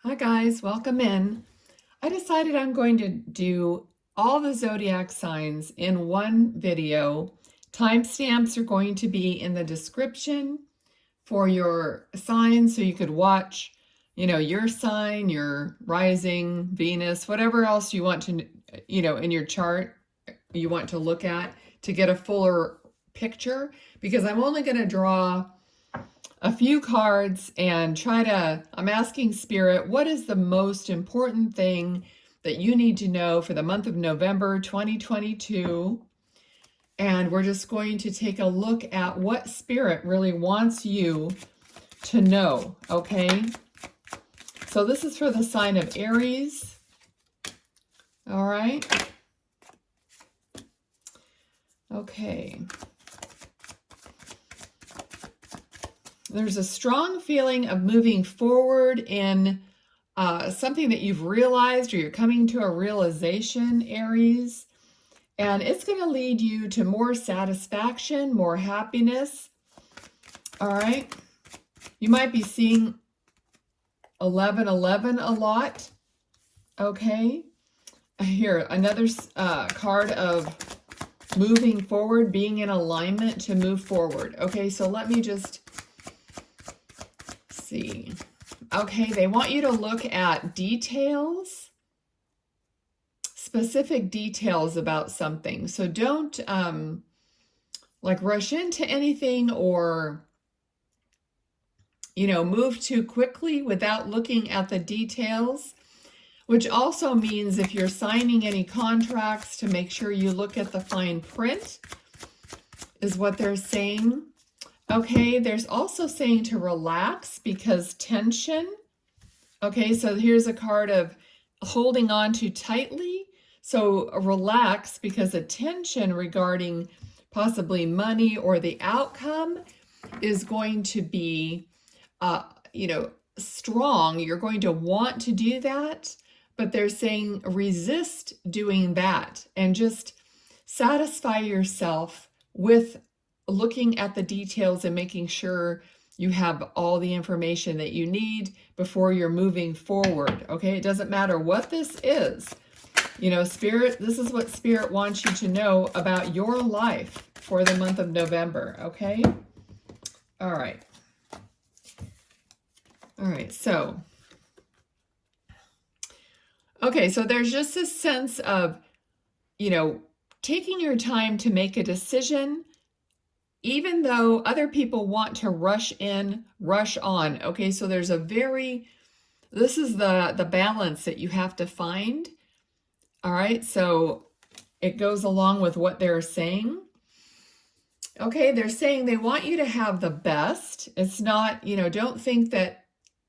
Hi guys, welcome in. I decided I'm going to do all the zodiac signs in one video. Timestamps are going to be in the description for your signs so you could watch, your sign, your rising, Venus, whatever else you want to, in your chart you want to look at to get a fuller picture, because I'm only going to draw a few cards and I'm asking Spirit, what is the most important thing that you need to know for the month of November 2022? And we're just going to take a look at what Spirit really wants you to know, okay? So this is for the sign of Aries. All right. Okay. There's a strong feeling of moving forward in something that you've realized, or you're coming to a realization, Aries. And it's going to lead you to more satisfaction, more happiness. All right. You might be seeing 1111 a lot. Okay. Here, another card of moving forward, being in alignment to move forward. Okay, so let me just see. Okay, they want you to look at details, specific details about something. So don't rush into anything or move too quickly without looking at the details, which also means if you're signing any contracts, to make sure you look at the fine print is what they're saying. Okay, there's also saying to relax because tension. Okay, so here's a card of holding on too tightly. So relax because a tension regarding possibly money or the outcome is going to be, strong. You're going to want to do that, but they're saying resist doing that and just satisfy yourself with looking at the details and making sure you have all the information that you need before you're moving forward. Okay, it doesn't matter what this is. Spirit, this is what Spirit wants you to know about your life for the month of November. Okay. All right. All right. So there's just this sense of, taking your time to make a decision, even though other people want to rush in, rush on. Okay, so there's this is the balance that you have to find. All right, so it goes along with what they're saying. Okay, they're saying they want you to have the best. It's not, don't think that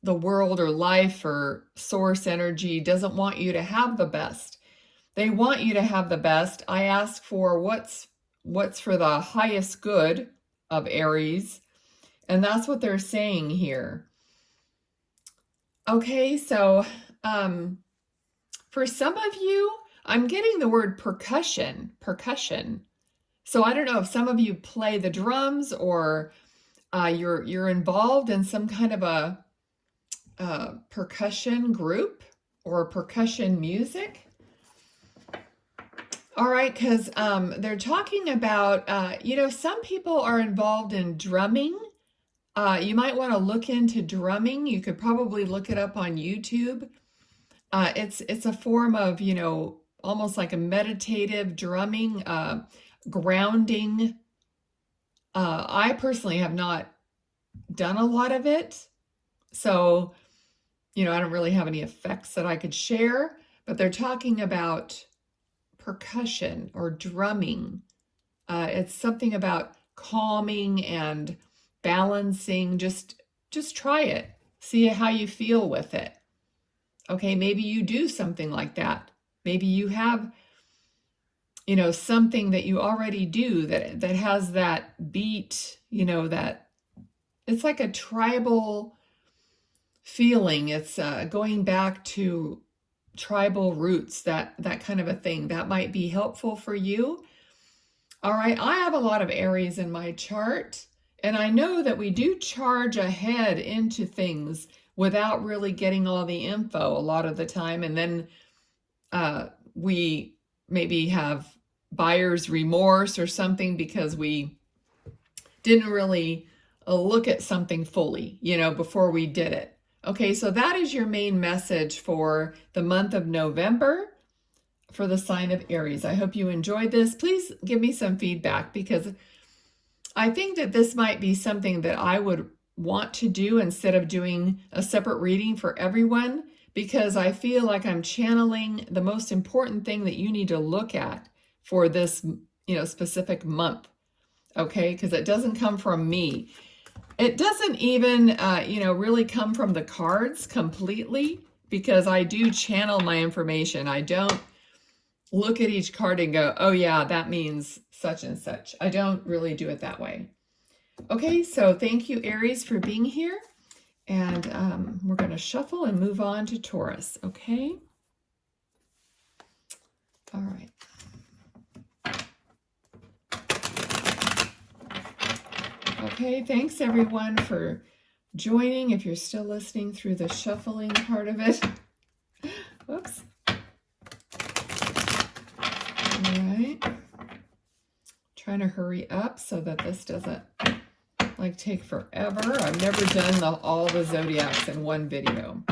the world or life or source energy doesn't want you to have the best. They want you to have the best. I ask for what's for the highest good of Aries, and that's what they're saying here. Okay, so for some of you, I'm getting the word percussion. So I don't know if some of you play the drums or you're involved in some kind of a percussion group or percussion music. All right, because they're talking about, some people are involved in drumming. You might want to look into drumming. You could probably look it up on YouTube. It's a form of, almost like a meditative drumming, grounding. I personally have not done a lot of it. So, I don't really have any effects that I could share, but they're talking about percussion or drumming. It's something about calming and balancing. Just try it. See how you feel with it. Okay, maybe you do something like that. Maybe you have, something that you already do that has that beat, that it's like a tribal feeling. It's going back to tribal roots, that kind of a thing. That might be helpful for you. All right, I have a lot of Aries in my chart, and I know that we do charge ahead into things without really getting all the info a lot of the time. And then we maybe have buyer's remorse or something because we didn't really look at something fully, you know, before we did it. Okay, so that is your main message for the month of November for the sign of Aries. I hope you enjoyed this. Please give me some feedback, because I think that this might be something that I would want to do instead of doing a separate reading for everyone, because I feel like I'm channeling the most important thing that you need to look at for this, you know, specific month. Okay, because it doesn't come from me. It doesn't even, you know, really come from the cards completely, because I do channel my information. I don't look at each card and go, oh yeah, that means such and such. I don't really do it that way. Okay, so thank you, Aries, for being here. And we're going to shuffle and move on to Taurus, okay? All right. Okay, thanks everyone for joining. If you're still listening through the shuffling part of it. Whoops. All right. Trying to hurry up so that this doesn't like take forever. I've never done all the zodiacs in one video.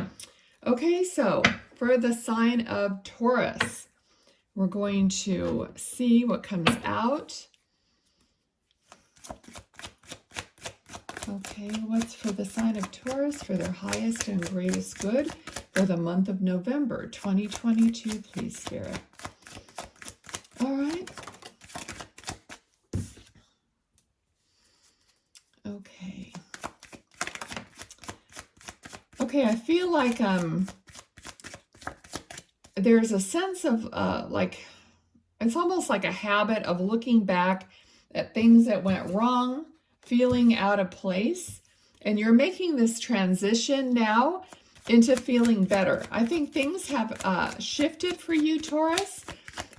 Okay, so for the sign of Taurus, we're going to see what comes out. Okay, what's for the sign of Taurus for their highest and greatest good for the month of November 2022, please, Spirit. All right. Okay. Okay, I feel like there's a sense of like, it's almost like a habit of looking back at things that went wrong, feeling out of place, and you're making this transition now into feeling better. I think things have shifted for you, Taurus,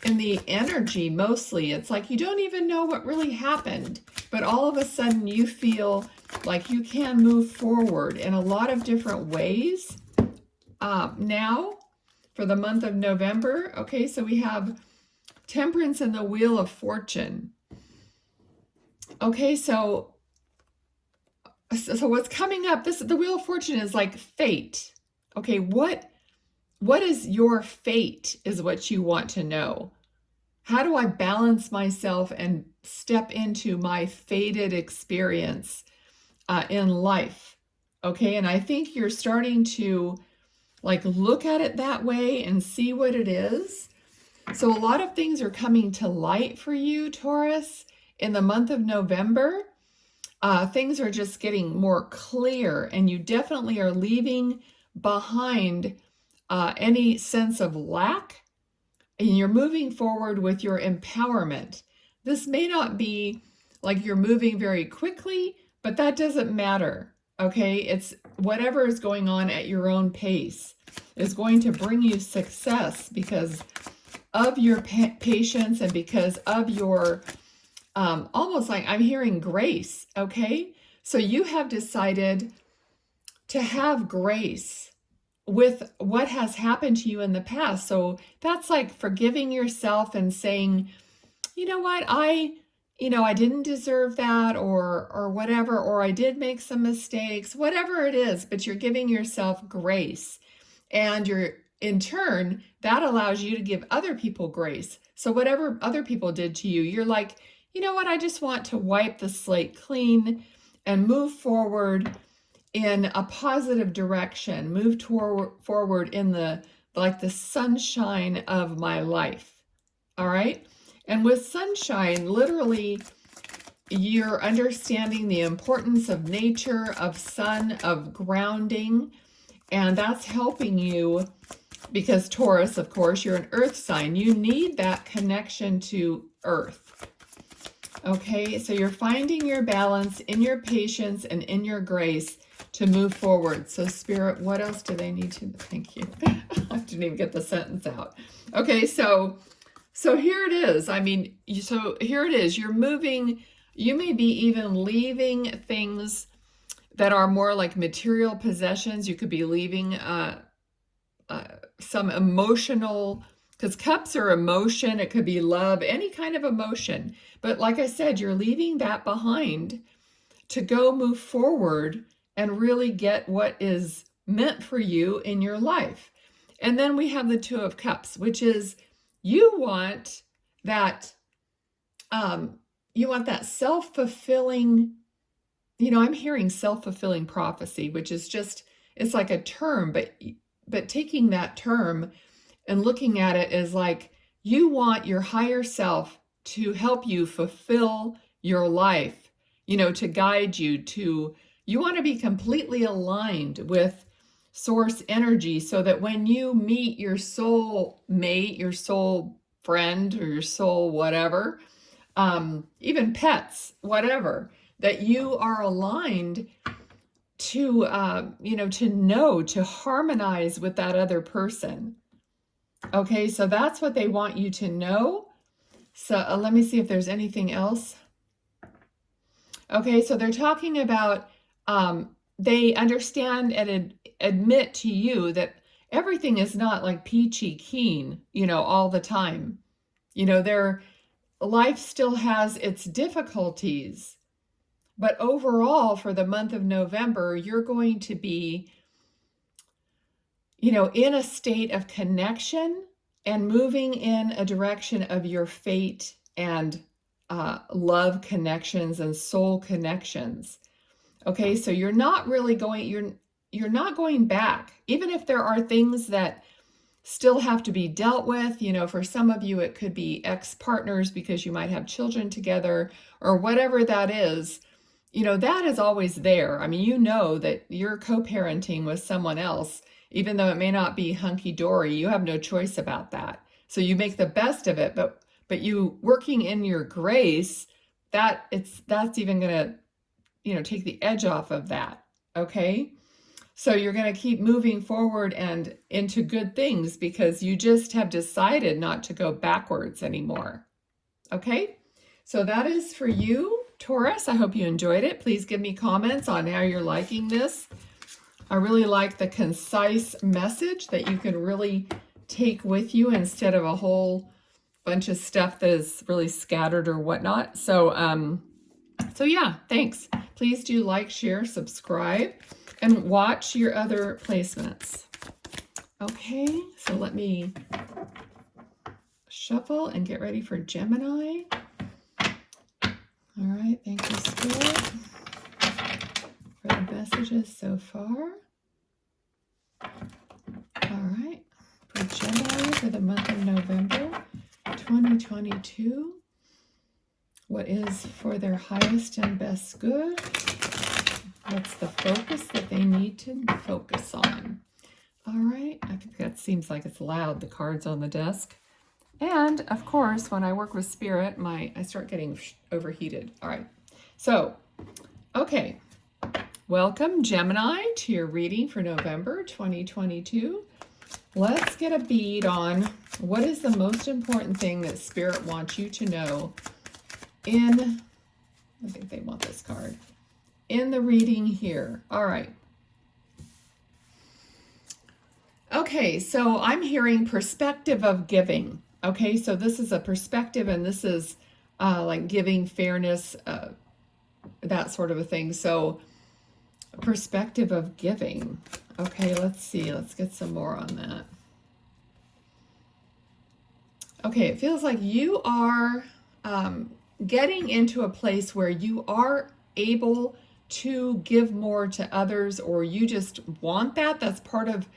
in the energy mostly. It's like you don't even know what really happened, but all of a sudden you feel like you can move forward in a lot of different ways now for the month of November. Okay, so we have Temperance and the Wheel of Fortune. Okay, so what's coming up, the Wheel of Fortune is like fate. Okay, what is your fate is what you want to know. How do I balance myself and step into my fated experience in life? Okay, and I think you're starting to like look at it that way and see what it is. So a lot of things are coming to light for you, Taurus, in the month of November. Things are just getting more clear, and you definitely are leaving behind any sense of lack, and you're moving forward with your empowerment. This may not be like you're moving very quickly, but that doesn't matter, okay? It's whatever is going on at your own pace is going to bring you success because of your patience and because of your almost like I'm hearing grace, okay? So you have decided to have grace with what has happened to you in the past. So that's like forgiving yourself and saying, you know what, I didn't deserve that, or whatever, or I did make some mistakes, whatever it is, but you're giving yourself grace. And in turn, that allows you to give other people grace. So whatever other people did to you, you're like, you know what, I just want to wipe the slate clean and move forward in a positive direction, move forward in the sunshine of my life. All right? And with sunshine, literally, you're understanding the importance of nature, of sun, of grounding, and that's helping you because Taurus, of course, you're an earth sign. You need that connection to earth. Okay, so you're finding your balance in your patience and in your grace to move forward. So Spirit, what else do they need to, thank you. I didn't even get the sentence out. Okay, so here it is. I mean, so here it is. You're moving, you may be even leaving things that are more like material possessions. You could be leaving some emotional, because cups are emotion. It could be love, any kind of emotion. But like I said, you're leaving that behind to go move forward and really get what is meant for you in your life. And then we have the Two of Cups, which is you want that self-fulfilling, I'm hearing self-fulfilling prophecy, which is just, it's like a term, but taking that term and looking at it as like you want your higher self to help you fulfill your life, to guide you you want to be completely aligned with source energy so that when you meet your soul mate, your soul friend, or your soul whatever, even pets, whatever, that you are aligned to, to harmonize with that other person. Okay, so that's what they want you to know. So let me see if there's anything else. Okay, so they're talking about, they understand and admit to you that everything is not like peachy keen, all the time. Their life still has its difficulties. But overall, for the month of November, you're going to be, in a state of connection and moving in a direction of your fate and love connections and soul connections. Okay, so you're not really going, you're not going back, even if there are things that still have to be dealt with. For some of you, it could be ex-partners because you might have children together or whatever that is. That is always there. I mean, that you're co-parenting with someone else, even though it may not be hunky-dory. You have no choice about that. So you make the best of it, but you working in your grace, that's even going to, take the edge off of that. Okay. So you're going to keep moving forward and into good things because you just have decided not to go backwards anymore. Okay. So that is for you, Taurus. I hope you enjoyed it. Please give me comments on how you're liking this. I really like the concise message that you can really take with you instead of a whole bunch of stuff that is really scattered or whatnot. So yeah, thanks. Please do like, share, subscribe, and watch your other placements. Okay, so let me shuffle and get ready for Gemini. All right, thank you, Spirit, for the messages so far. All right, for Gemini for the month of November 2022. What is for their highest and best good? What's the focus that they need to focus on? All right, I think that seems like it's loud, the cards on the desk. And of course, when I work with Spirit, I start getting overheated. All right, so, okay. Welcome, Gemini, to your reading for November 2022. Let's get a bead on what is the most important thing that Spirit wants you to know I think they want this card, in the reading here. All right. Okay, so I'm hearing perspective of giving. Okay, so this is a perspective, and this is like giving, fairness, that sort of a thing. So perspective of giving. Okay, let's see. Let's get some more on that. Okay, it feels like you are getting into a place where you are able to give more to others, or you just want that. That's part of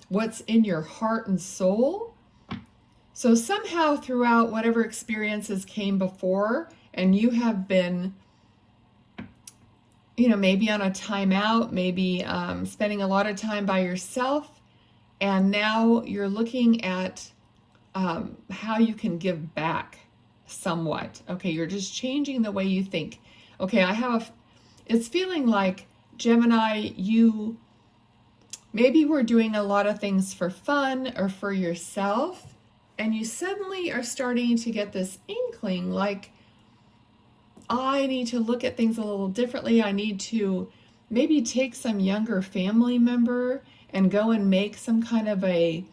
what's in your heart and soul. So somehow throughout whatever experiences came before, and you have been, maybe on a timeout, maybe spending a lot of time by yourself, and now you're looking at how you can give back somewhat. Okay, you're just changing the way you think. Okay, it's feeling like, Gemini, you maybe were doing a lot of things for fun or for yourself, and you suddenly are starting to get this inkling like, I need to look at things a little differently. I need to maybe take some younger family member and go and make some kind of a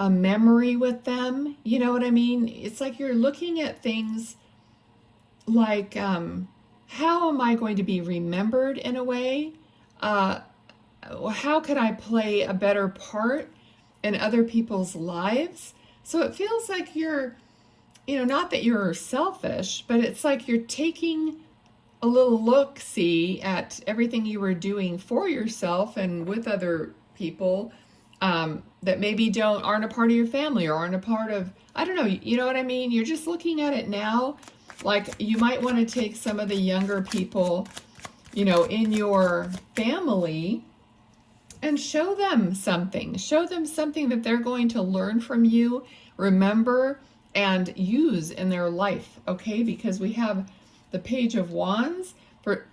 memory with them. You know what I mean? It's like you're looking at things like, how am I going to be remembered in a way? How could I play a better part in other people's lives? So it feels like you're, not that you're selfish, but it's like you're taking a little look-see at everything you were doing for yourself and with other people that maybe aren't a part of your family or aren't a part of, I don't know, you know what I mean? You're just looking at it now, like you might want to take some of the younger people, in your family and show them something that they're going to learn from you, remember, and use in their life, okay? Because we have the Page of Wands,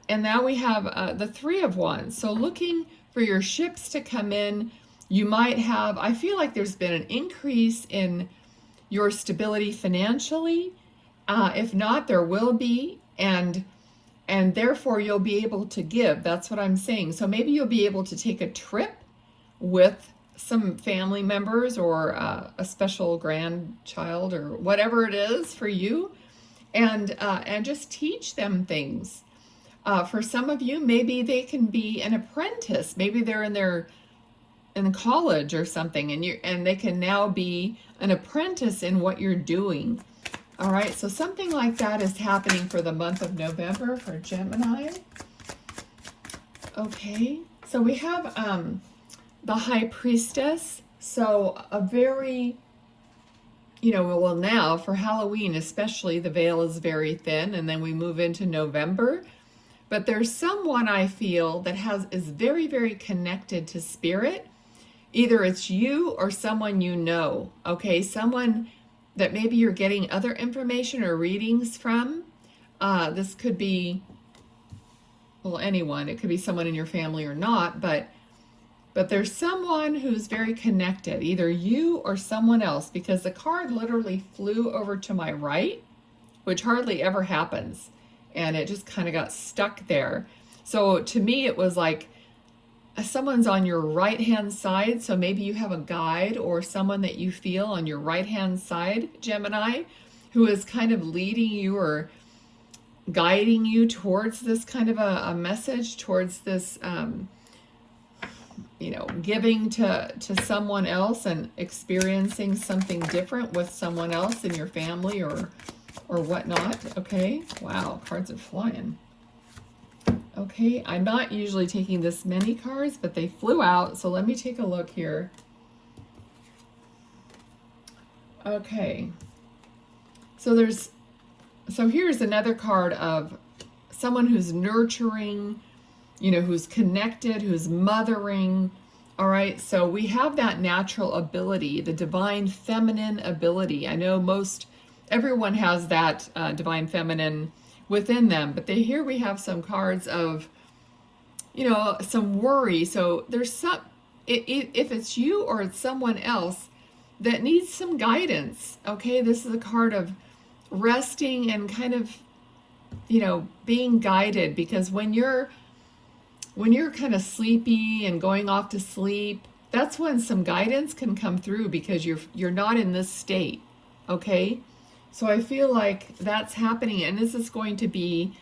and now we have the Three of Wands. So looking for your ships to come in, you might have, I feel like there's been an increase in your stability financially. If not, there will be, and therefore you'll be able to give. That's what I'm saying. So maybe you'll be able to take a trip with some family members or a special grandchild or whatever it is for you, and just teach them things. For some of you, maybe they can be an apprentice. Maybe they're in college or something, and they can now be an apprentice in what you're doing. All right, so something like that is happening for the month of November for Gemini. Okay, so we have the High Priestess. So a very, well, now for Halloween especially, the veil is very thin, and then we move into November. But there's someone I feel that is very, very connected to spirit. Either it's you or someone you know, okay? Someone that maybe you're getting other information or readings from. This could be, well, anyone. It could be someone in your family or not, but there's someone who's very connected, either you or someone else, because the card literally flew over to my right, which hardly ever happens, and it just kind of got stuck there. So to me, it was like someone's on your right-hand side, so maybe you have a guide or someone that you feel on your right-hand side, Gemini, who is kind of leading you or guiding you towards this kind of a message, towards this, giving to someone else and experiencing something different with someone else in your family or whatnot, okay? Wow, cards are flying. Okay, I'm not usually taking this many cards, but they flew out, so let me take a look here. Okay, so here's another card of someone who's nurturing, who's connected, who's mothering. All right, so we have that natural ability, the divine feminine ability. I know everyone has that divine feminine within them, but here we have some cards of, some worry. So there's if it's you or it's someone else that needs some guidance, okay? This is a card of resting and kind of, being guided, because when you're kind of sleepy and going off to sleep, that's when some guidance can come through, because you're not in this state, okay? So I feel like that's happening, and this is going to be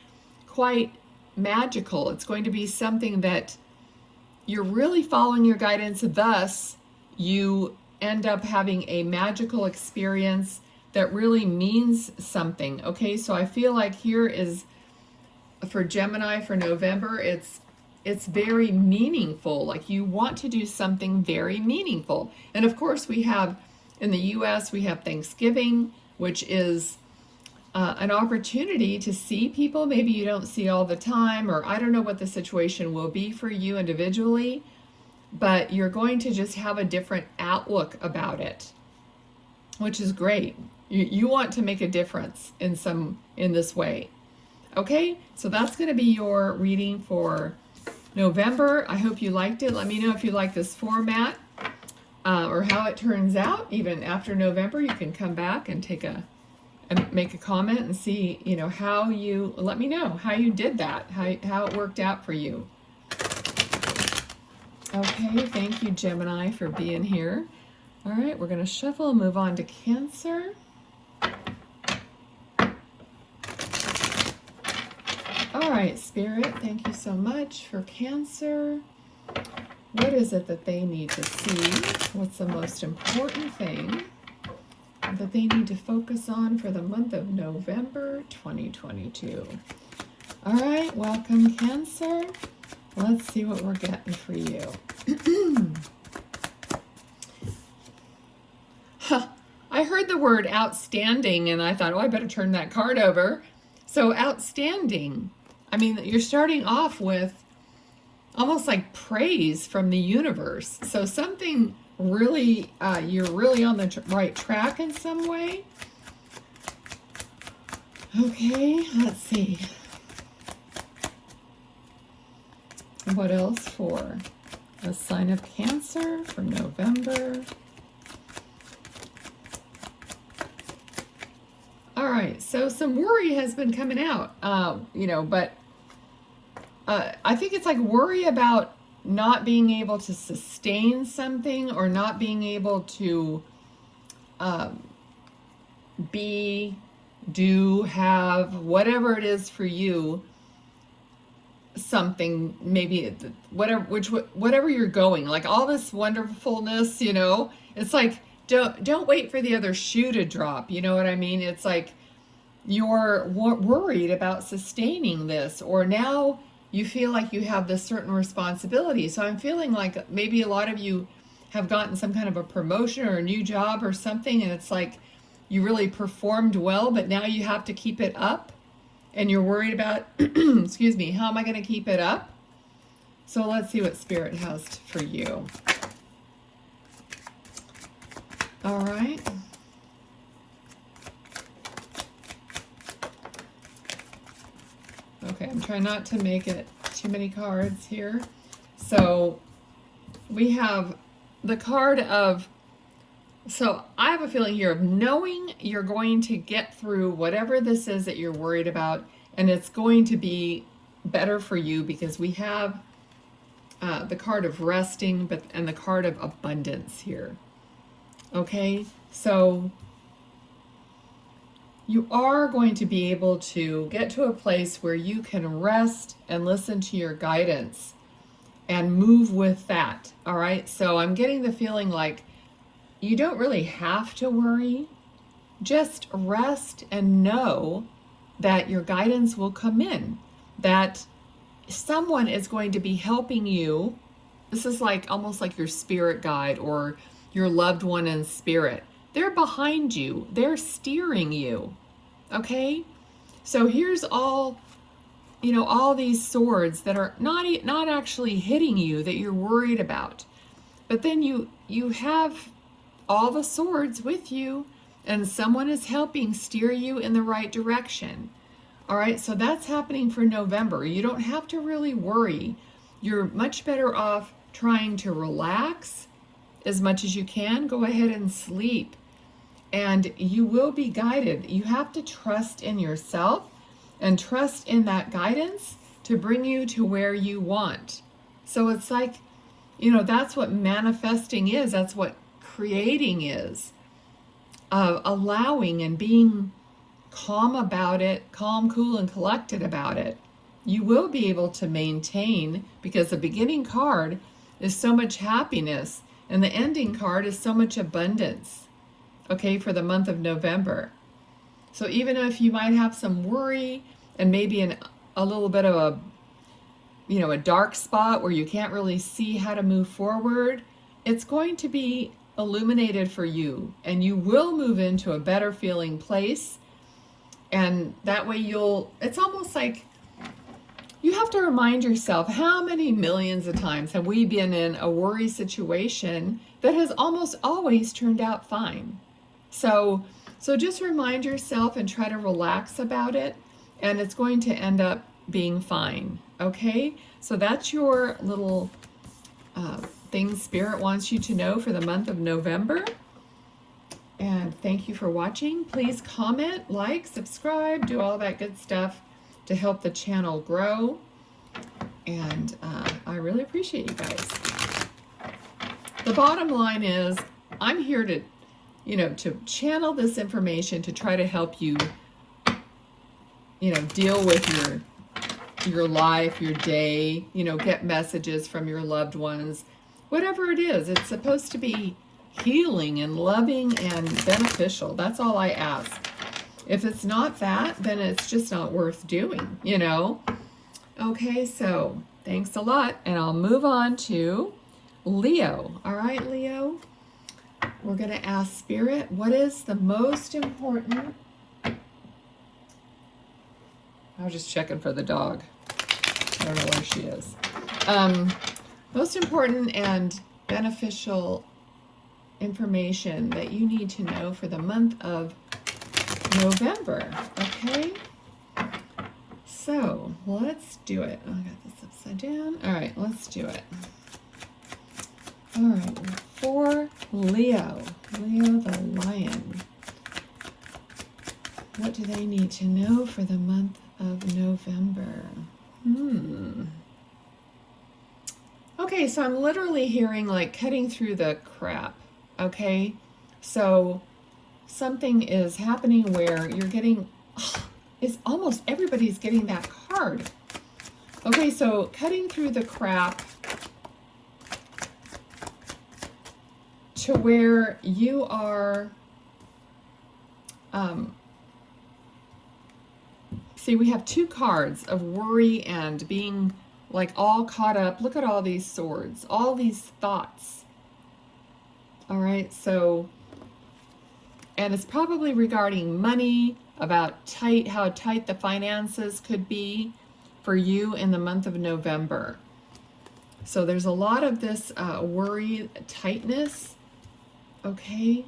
quite magical. It's going to be something that you're really following your guidance, thus you end up having a magical experience that really means something, okay? So I feel like here is, for Gemini for November, it's very meaningful. Like you want to do something very meaningful. And of course we have, in the US, we have Thanksgiving, which is an opportunity to see people maybe you don't see all the time, or I don't know what the situation will be for you individually, but you're going to just have a different outlook about it, which is great. You want to make a difference in this way. Okay, so that's going to be your reading for November. I hope you liked it. Let me know if you like this format. Or how it turns out. Even after November, you can come back and make a comment and see, let me know how you did that, how it worked out for you. Okay, thank you, Gemini, for being here. All right, we're going to shuffle and move on to Cancer. All right, Spirit, thank you so much for Cancer. What is it that they need to see? What's the most important thing that they need to focus on for the month of November 2022? All right, welcome, Cancer. Let's see what we're getting for you. I heard the word outstanding and I thought, oh, I better turn that card over. So outstanding. I mean, you're starting off with almost like praise from the universe. So something really, you're really on the right track in some way. Okay, let's see. What else for the sign of Cancer for November? All right, so some worry has been coming out, but I think it's like worry about not being able to sustain something or not being able to be, do, have, whatever it is for you, something, maybe whatever you're going, like all this wonderfulness, it's like, don't wait for the other shoe to drop, you know what I mean? It's like you're worried about sustaining this, or now you feel like you have this certain responsibility. So I'm feeling like maybe a lot of you have gotten some kind of a promotion or a new job or something, and it's like you really performed well, but now you have to keep it up, and you're worried about, excuse me, how am I going to keep it up? So let's see what Spirit has for you. All right. Okay, I'm trying not to make it too many cards here. So we have the card of, so I have a feeling here of knowing you're going to get through whatever this is that you're worried about, and it's going to be better for you, because we have the card of resting, and the card of abundance here. Okay, so you are going to be able to get to a place where you can rest and listen to your guidance and move with that. All right, so I'm getting the feeling like you don't really have to worry. Just rest and know that your guidance will come in, that someone is going to be helping you. This is like almost like your spirit guide or your loved one in spirit. They're behind you. They're steering you. Okay? So here's all, all these swords that are not actually hitting you, that you're worried about. But then you have all the swords with you, and someone is helping steer you in the right direction. All right? So that's happening for November. You don't have to really worry. You're much better off trying to relax as much as you can. Go ahead and sleep, and you will be guided. You have to trust in yourself and trust in that guidance to bring you to where you want. So it's like, that's what manifesting is. That's what creating is. Allowing and being calm about it, calm, cool, and collected about it. You will be able to maintain, because the beginning card is so much happiness, and the ending card is so much abundance, okay, for the month of November. So even if you might have some worry and maybe a little bit of a dark spot where you can't really see how to move forward, it's going to be illuminated for you, and you will move into a better feeling place. And that way it's almost like you have to remind yourself, how many millions of times have we been in a worry situation that has almost always turned out fine? So just remind yourself and try to relax about it, and it's going to end up being fine, okay? So that's your little things Spirit wants you to know for the month of November. And thank you for watching. Please comment, like, subscribe, do all that good stuff to help the channel grow. And I really appreciate you guys. the bottom line is I'm here to, to channel this information to try to help you, deal with your life, your day, get messages from your loved ones, whatever it is. It's supposed to be healing and loving and beneficial. That's all I ask. If it's not that, then it's just not worth doing, Okay, so thanks a lot, and I'll move on to Leo. All right, Leo, we're going to ask Spirit, what is the most important... I was just checking for the dog. I don't know where she is. Most important and beneficial information that you need to know for the month of November. Okay? So, let's do it. Oh, I got this upside down. All right, let's do it. All right, for Leo the lion, what do they need to know for the month of November? Okay, so I'm literally hearing like cutting through the crap. Okay, so something is happening where you're getting, it's almost everybody's getting that card. Okay, so cutting through the crap to where you are, see, we have two cards of worry and being like all caught up. Look at all these swords, all these thoughts. All right, so, and it's probably regarding money, about how tight the finances could be for you in the month of November. So there's a lot of this worry, tightness, okay?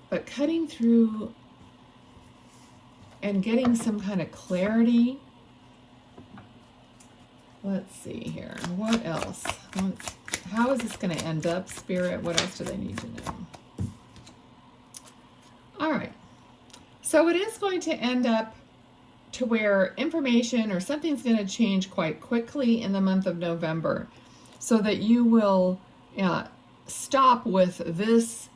But cutting through and getting some kind of clarity. Let's see here. What else? How is this going to end up, Spirit? What else do they need to know? All right. So it is going to end up to where information or something's going to change quite quickly in the month of November, so that you will stop with this,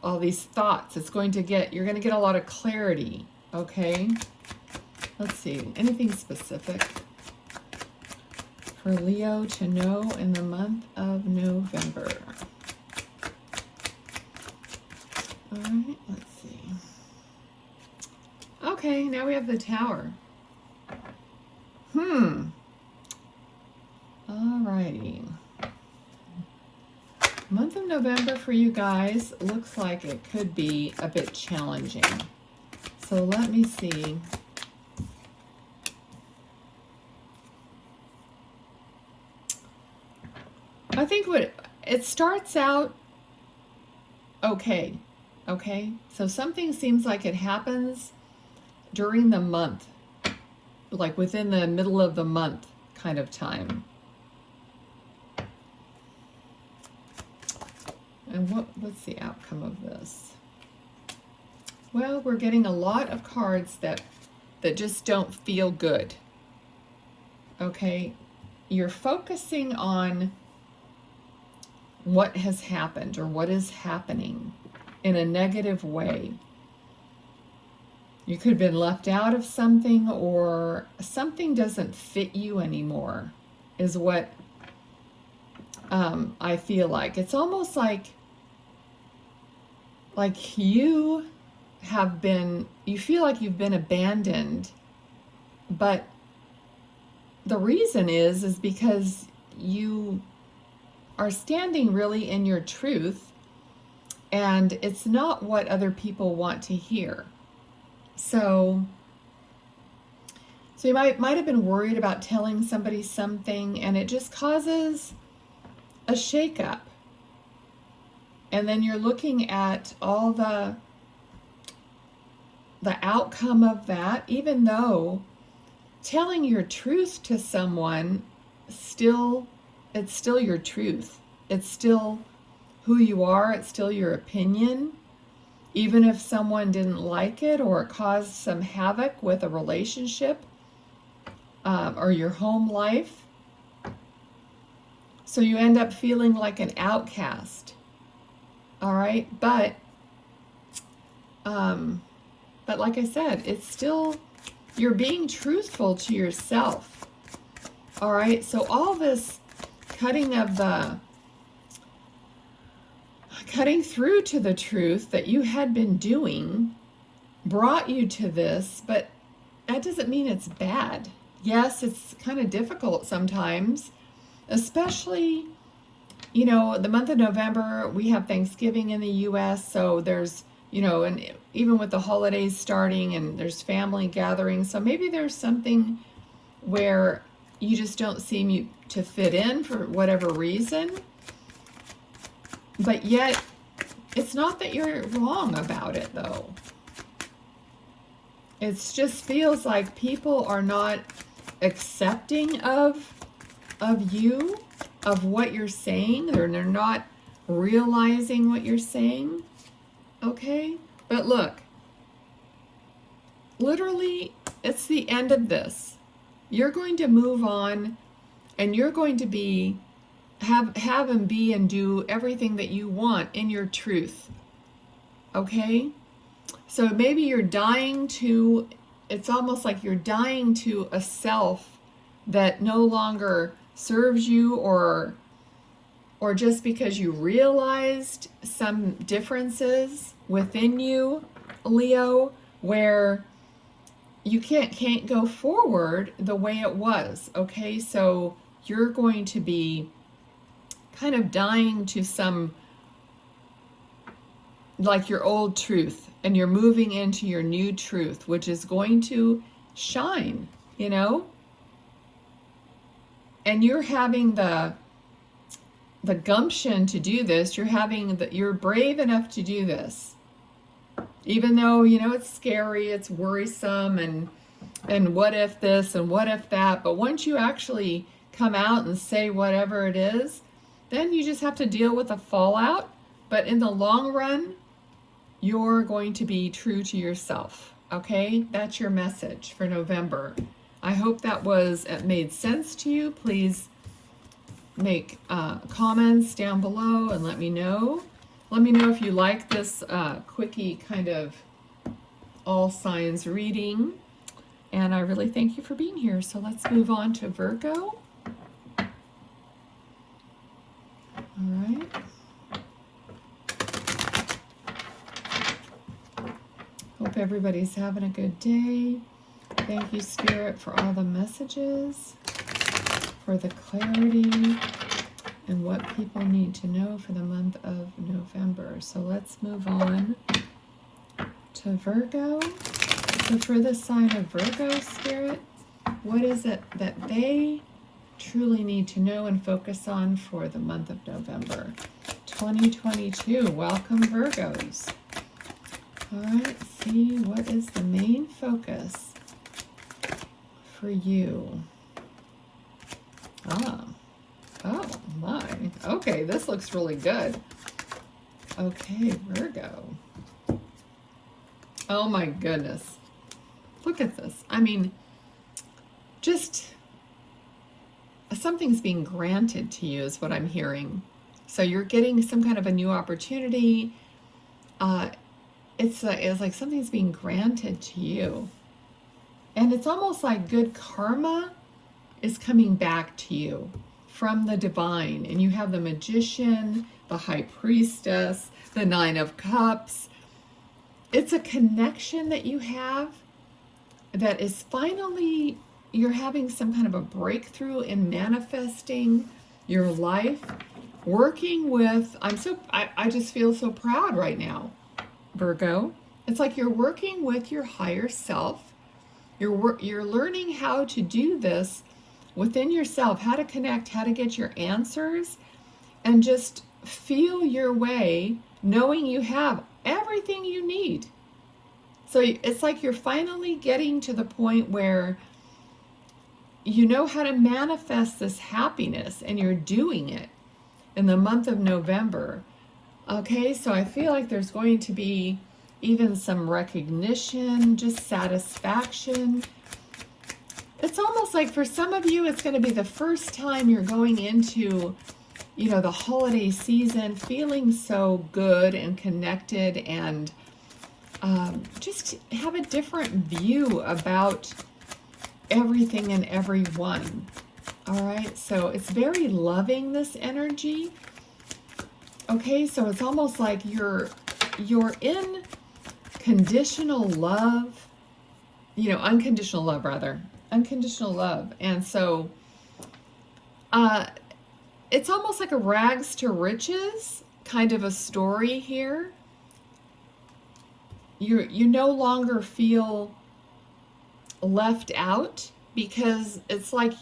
all these thoughts. You're going to get a lot of clarity, okay? Let's see, anything specific for Leo to know in the month of November? All right, let's see. Okay, now we have the Tower. All righty. Month of November for you guys looks like it could be a bit challenging. So let me see. I think it starts out okay. Okay, so something seems like it happens during the month, like within the middle of the month kind of time. And what's the outcome of this? Well, we're getting a lot of cards that just don't feel good. Okay, you're focusing on what has happened or what is happening in a negative way. You could have been left out of something, or something doesn't fit you anymore, is what I feel like. It's almost like you feel like you've been abandoned, but the reason is because you are standing really in your truth, and it's not what other people want to hear. So you might have been worried about telling somebody something, and it just causes a shakeup. And then you're looking at all the outcome of that, even though telling your truth to someone, it's still your truth. It's still who you are. It's still your opinion. Even if someone didn't like it or it caused some havoc with a relationship or your home life, So you end up feeling like an outcast. All right, but like I said, it's still, you're being truthful to yourself. All right, so all this cutting through to the truth that you had been doing brought you to this, but that doesn't mean it's bad. Yes, it's kind of difficult sometimes, especially, you know, the month of November, we have Thanksgiving in the U.S., so there's, you know, and even with the holidays starting, and there's family gatherings, so maybe there's something where you just don't seem to fit in for whatever reason, but yet it's not that you're wrong about it, though. It just feels like people are not accepting of you, of what you're saying, or they're not realizing what you're saying. Okay? But look, literally, it's the end of this. You're going to move on, and you're going to have and be and do everything that you want in your truth. Okay? So maybe you're dying to, it's almost like you're dying to a self that no longer serves you, or just because you realized some differences within you, Leo, where you can't go forward the way it was. Okay, so you're going to be kind of dying to some, like, your old truth, and you're moving into your new truth, which is going to shine, you know? And you're having the gumption to do this. You're brave enough to do this. Even though, you know, it's scary, it's worrisome, and what if this and what if that, but once you actually come out and say whatever it is, then you just have to deal with the fallout. But in the long run, you're going to be true to yourself. Okay? That's your message for November. I hope that made sense to you. Please make comments down below and let me know. Let me know if you like this quickie kind of all signs reading. And I really thank you for being here. So let's move on to Virgo. All right. Hope everybody's having a good day. Thank you, Spirit, for all the messages, for the clarity, and what people need to know for the month of November. So let's move on to Virgo. So for the sign of Virgo, Spirit, what is it that they truly need to know and focus on for the month of November 2022? Welcome, Virgos. All right, see what is the main focus for you. Oh my. Okay, this looks really good. Okay, Virgo. Oh my goodness. Look at this. I mean, just something's being granted to you is what I'm hearing. So you're getting some kind of a new opportunity. It's like something's being granted to you. And it's almost like good karma is coming back to you from the divine. And you have the Magician, the High Priestess, the Nine of Cups. It's a connection that you have that is finally, you're having some kind of a breakthrough in manifesting your life, working with, I just feel so proud right now, Virgo. It's like you're working with your higher self. You're learning how to do this within yourself, how to connect, how to get your answers, and just feel your way, knowing you have everything you need. So it's like you're finally getting to the point where you know how to manifest this happiness, and you're doing it in the month of November. Okay, so I feel like there's going to be even some recognition, just satisfaction. It's almost like for some of you, it's going to be the first time you're going into you know, the holiday season, feeling so good and connected, and just have a different view about everything and everyone. All right, so it's very loving, this energy. Okay, so it's almost like you're in conditional love, you know, unconditional love rather, unconditional love. And so it's almost like a rags to riches kind of a story here. You no longer feel left out, because it's like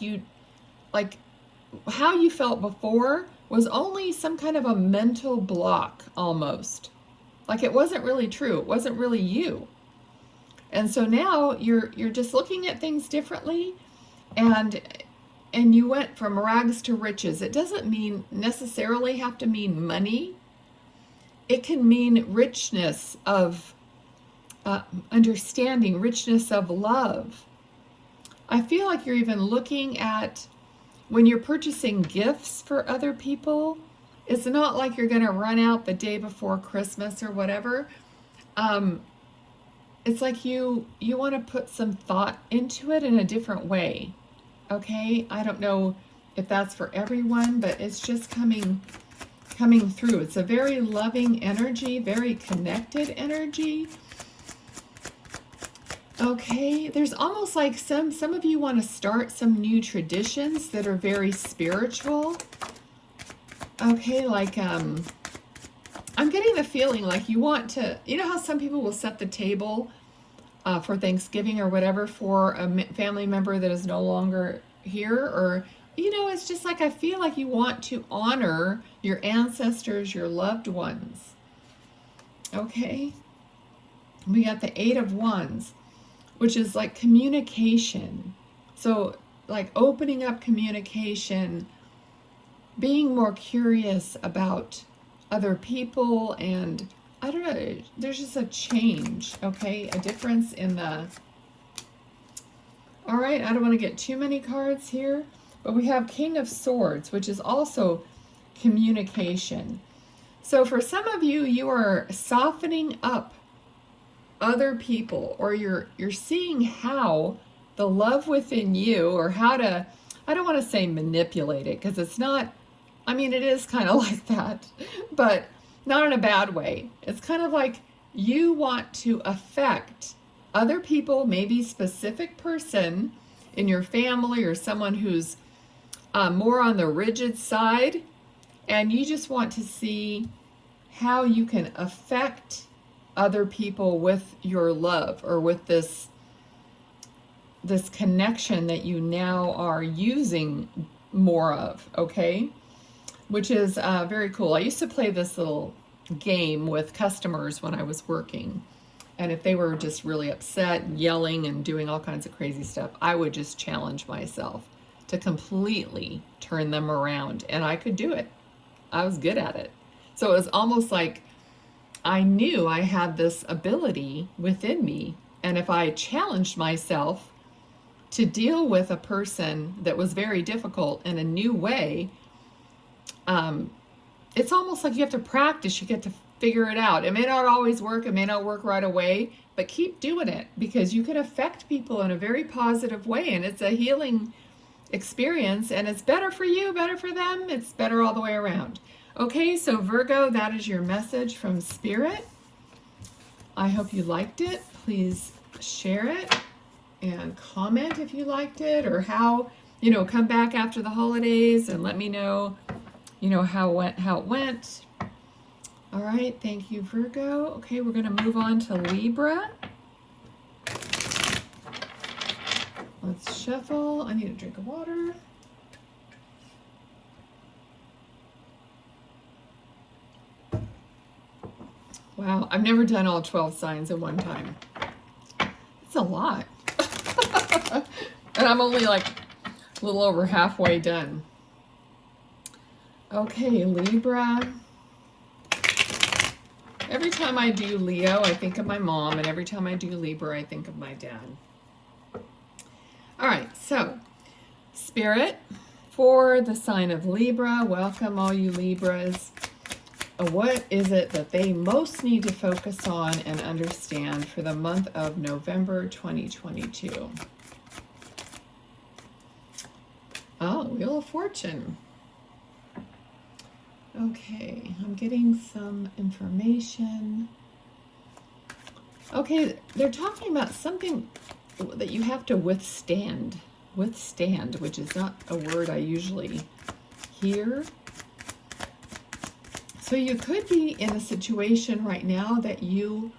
how you felt before was only some kind of a mental block almost. Like it wasn't really true. It wasn't really you. And so now you're just looking at things differently, and you went from rags to riches. It doesn't mean necessarily have to mean money. It can mean richness of understanding, richness of love. I feel like you're even looking at, when you're purchasing gifts for other people, it's not like you're going to run out the day before Christmas or whatever. It's like you want to put some thought into it in a different way. Okay, I don't know if that's for everyone, but it's just coming through. It's a very loving energy, very connected energy. Okay, there's almost like some of you want to start some new traditions that are very spiritual. Okay, like I'm getting the feeling like you want to, you know how some people will set the table for Thanksgiving or whatever for a family member that is no longer here, or, you know, it's just like I feel like you want to honor your ancestors, your loved ones. Okay, we got the 8 of Wands, which is like communication. So like opening up communication, being more curious about other people, and I don't know, there's just a change, okay? A difference in the... All right, I don't want to get too many cards here, but we have King of Swords, which is also communication. So for some of you, you are softening up other people, or you're seeing how the love within you, or how to, I don't want to say manipulate it, because it's not, I mean, it is kind of like that, but not in a bad way. It's kind of like you want to affect other people, maybe specific person in your family, or someone who's more on the rigid side, and you just want to see how you can affect other people with your love, or with this connection that you now are using more of, okay? Which is very cool. I used to play this little game with customers when I was working, and if they were just really upset and yelling and doing all kinds of crazy stuff, I would just challenge myself to completely turn them around, and I could do it. I was good at it. So it was almost like I knew I had this ability within me, and if I challenged myself to deal with a person that was very difficult in a new way, it's almost like you have to practice, you get to figure it out. It may not always work, it may not work right away, but keep doing it, because you can affect people in a very positive way, and it's a healing experience, and it's better for you, better for them, it's better all the way around. Okay, so Virgo, that is your message from Spirit. I hope you liked it. Please share it and comment if you liked it, or how, you know, come back after the holidays and let me know, you know, how it went. All right, thank you, Virgo. Okay, we're going to move on to Libra. Let's shuffle. I need a drink of water. Wow, I've never done all 12 signs at one time. It's a lot. And I'm only like a little over halfway done. Okay, Libra. Every time I do Leo, I think of my mom, and every time I do Libra, I think of my dad. All right, so Spirit, For the sign of Libra, welcome all you Libras. What is it that they most need to focus on and understand for the month of November 2022? Oh, Wheel of Fortune. Okay, I'm getting some information. Okay, they're talking about something that you have to withstand. Withstand, which is not a word I usually hear. So you could be in a situation right now that you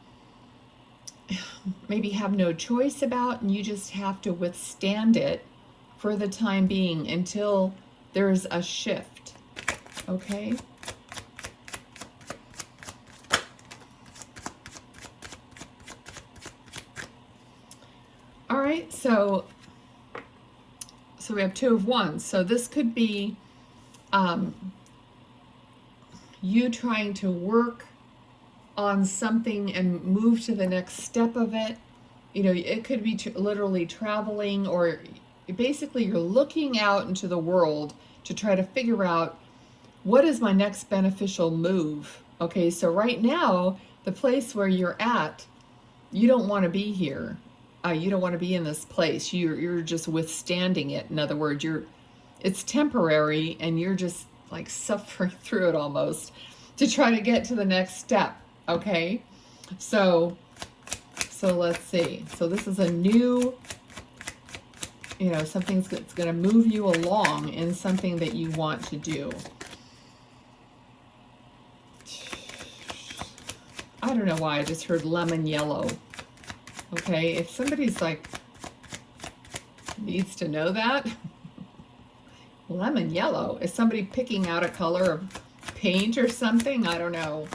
maybe have no choice about, and you just have to withstand it for the time being until there's a shift. Okay? All right, so we have Two of Wands. So this could be you trying to work on something and move to the next step of it. You know, it could be literally traveling, or basically you're looking out into the world to try to figure out what is my next beneficial move. Okay, so right now, the place where you're at, you don't want to be here. You don't want to be in this place. You're just withstanding it. In other words, it's temporary, and you're just like suffering through it almost to try to get to the next step. Okay, so let's see. So this is a new, you know, something's that's going to move you along in something that you want to do. I don't know why I just heard lemon yellow. Okay, if somebody's like needs to know that, lemon yellow, is somebody picking out a color of paint or something? I don't know.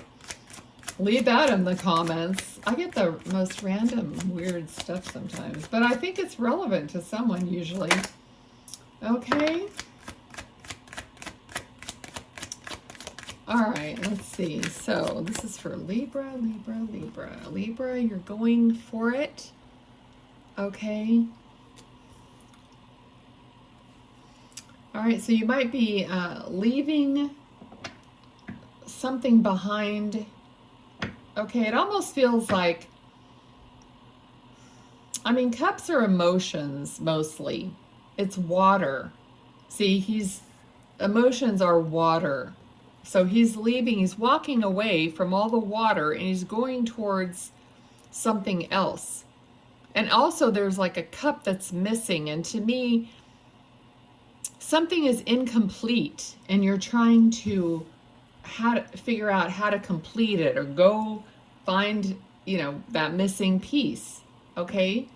Leave that in the comments. I get the most random weird stuff sometimes, but I think it's relevant to someone usually. Okay. All right, let's see. So this is for Libra, Libra, Libra. Libra, you're going for it. Okay. All right, so you might be leaving something behind. Okay, it almost feels like, I mean, cups are emotions mostly. It's water. See, emotions are water. So he's leaving, he's walking away from all the water, and he's going towards something else. And also there's like a cup that's missing, and to me, something is incomplete, and you're trying to figure out how to complete it, or go find, you know, that missing piece. Okay,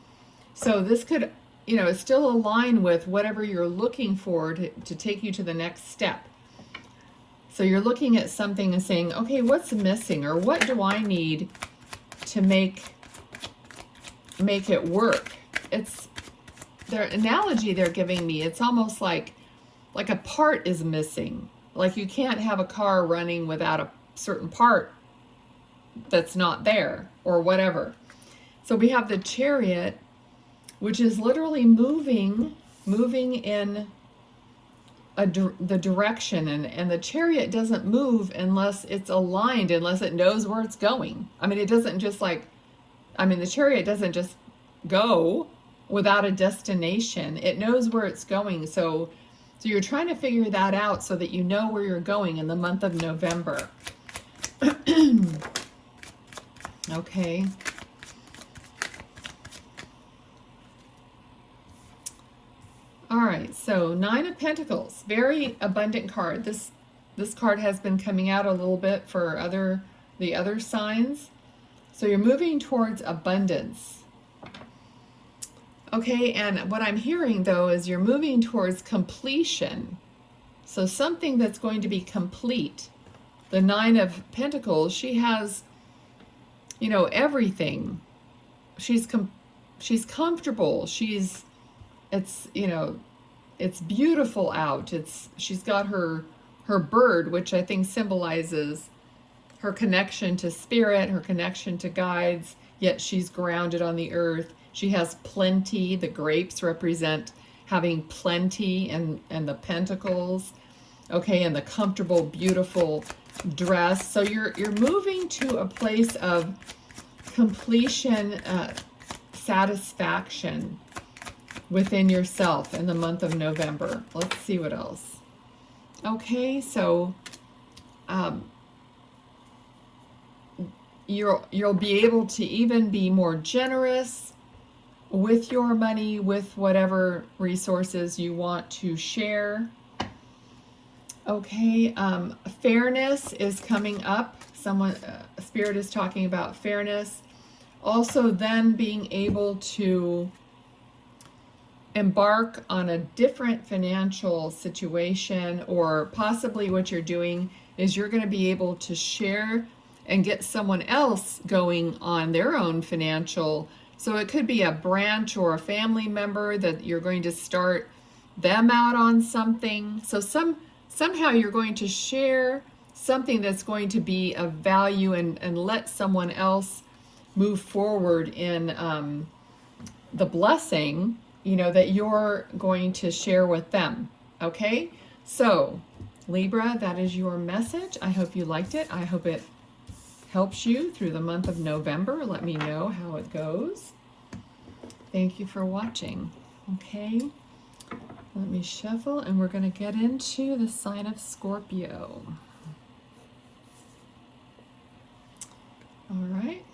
so this could, you know, still align with whatever you're looking for to take you to the next step. So you're looking at something and saying, okay, what's missing, or what do I need to make it work? It's their analogy they're giving me. It's almost like a part is missing. Like you can't have a car running without a certain part that's not there, or whatever. So we have the Chariot, which is literally moving in the direction, and the Chariot doesn't move unless it's aligned, unless it knows where it's going. I mean, it doesn't just the Chariot doesn't just go without a destination. It knows where it's going. So you're trying to figure that out so that you know where you're going in the month of November. Okay. All right, so Nine of Pentacles, very abundant card. This card has been coming out a little bit for the other signs. So you're moving towards abundance. Okay, and what I'm hearing though is you're moving towards completion. So something that's going to be complete. The Nine of Pentacles, she has, you know, everything. She's comfortable. It's, you know, it's beautiful out. She's got her bird, which I think symbolizes her connection to spirit, her connection to guides, yet she's grounded on the earth. She has plenty. The grapes represent having plenty and the pentacles, okay, and the comfortable, beautiful dress. So you're moving to a place of completion, satisfaction within yourself in the month of November. Let's see what else. Okay, so you'll be able to even be more generous with your money, with whatever resources you want to share. Okay, fairness is coming up. Someone, Spirit is talking about fairness. Also then being able to embark on a different financial situation, or possibly what you're doing is you're going to be able to share and get someone else going on their own financial. So it could be a branch or a family member that you're going to start them out on something. So somehow you're going to share something that's going to be of value and let someone else move forward in the blessing, you know, that you're going to share with them. Okay, so Libra, that is your message. I hope you liked it. I hope it helps you through the month of November. Let me know how it goes. Thank you for watching. Okay, let me shuffle and we're going to get into the sign of Scorpio. All right.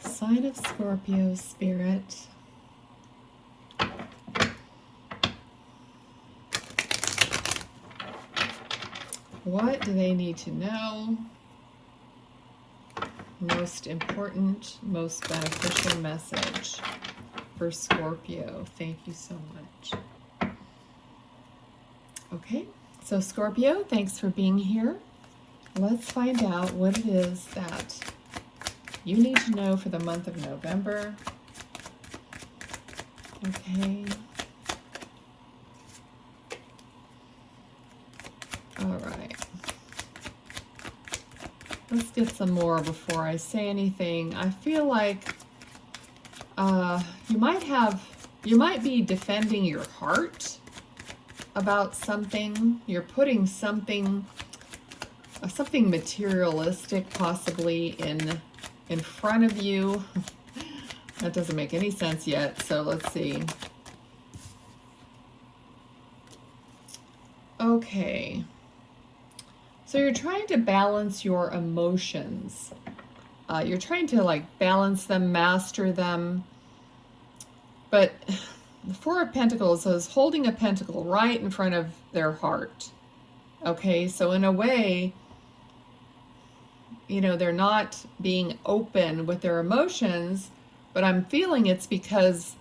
Sign of Scorpio, Spirit. What do they need to know? Most important, most beneficial message for Scorpio. Thank you so much. Okay, so Scorpio, thanks for being here. Let's find out what it is that you need to know for the month of November. Okay. All right. Let's get some more before I say anything. I feel like you might be defending your heart about something. You're putting something materialistic possibly in front of you. That doesn't make any sense yet, so let's see. Okay. So you're trying to balance your emotions. You're trying to like balance them, master them. But the Four of Pentacles is holding a pentacle right in front of their heart. Okay, so in a way, you know, they're not being open with their emotions, but I'm feeling it's because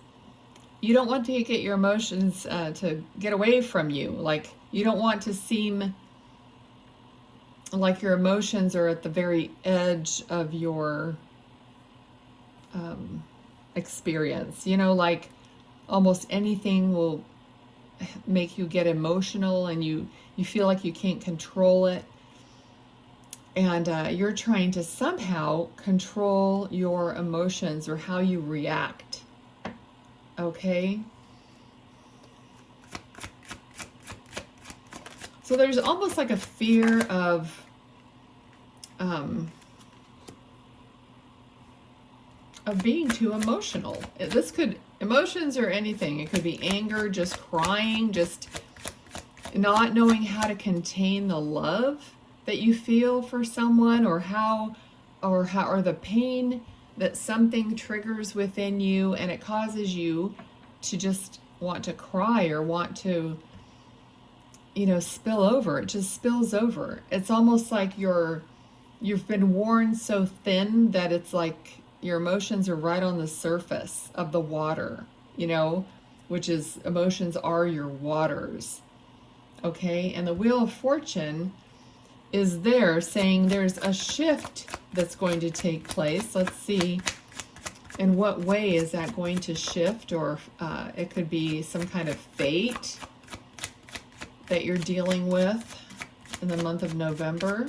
you don't want to get your emotions to get away from you. Like, you don't want to seem like your emotions are at the very edge of your experience. You know, like almost anything will make you get emotional and you feel like you can't control it. And you're trying to somehow control your emotions or how you react. Okay? So there's almost like a fear of being too emotional. Emotions or anything. It could be anger, just crying, just not knowing how to contain the love that you feel for someone, or the pain that something triggers within you, and it causes you to just want to cry or want to, you know, spill over. It just spills over. It's almost like you've been worn so thin that it's like your emotions are right on the surface of the water, you know, which is, emotions are your waters. Okay, and the Wheel of Fortune is there saying there's a shift that's going to take place. Let's see in what way is that going to shift, or it could be some kind of fate that you're dealing with in the month of November.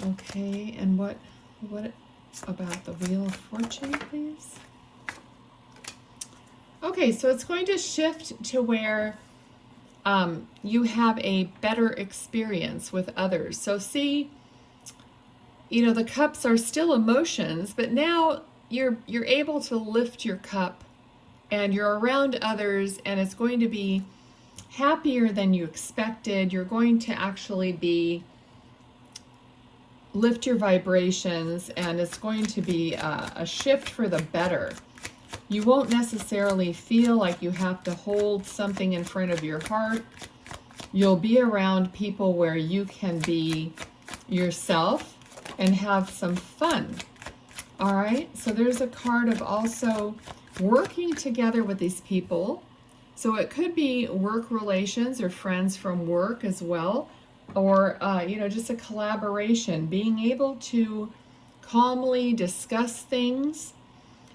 Okay, and what about the Wheel of Fortune, please? Okay, so it's going to shift to where you have a better experience with others. So see, you know, the cups are still emotions, but now you're able to lift your cup and you're around others, and it's going to be happier than you expected. You're going to actually lift your vibrations, and it's going to be a shift for the better. You won't necessarily feel like you have to hold something in front of your heart. You'll be around people where you can be yourself and have some fun. All right, so there's a card of also working together with these people. So it could be work relations or friends from work as well, or you know, just a collaboration, being able to calmly discuss things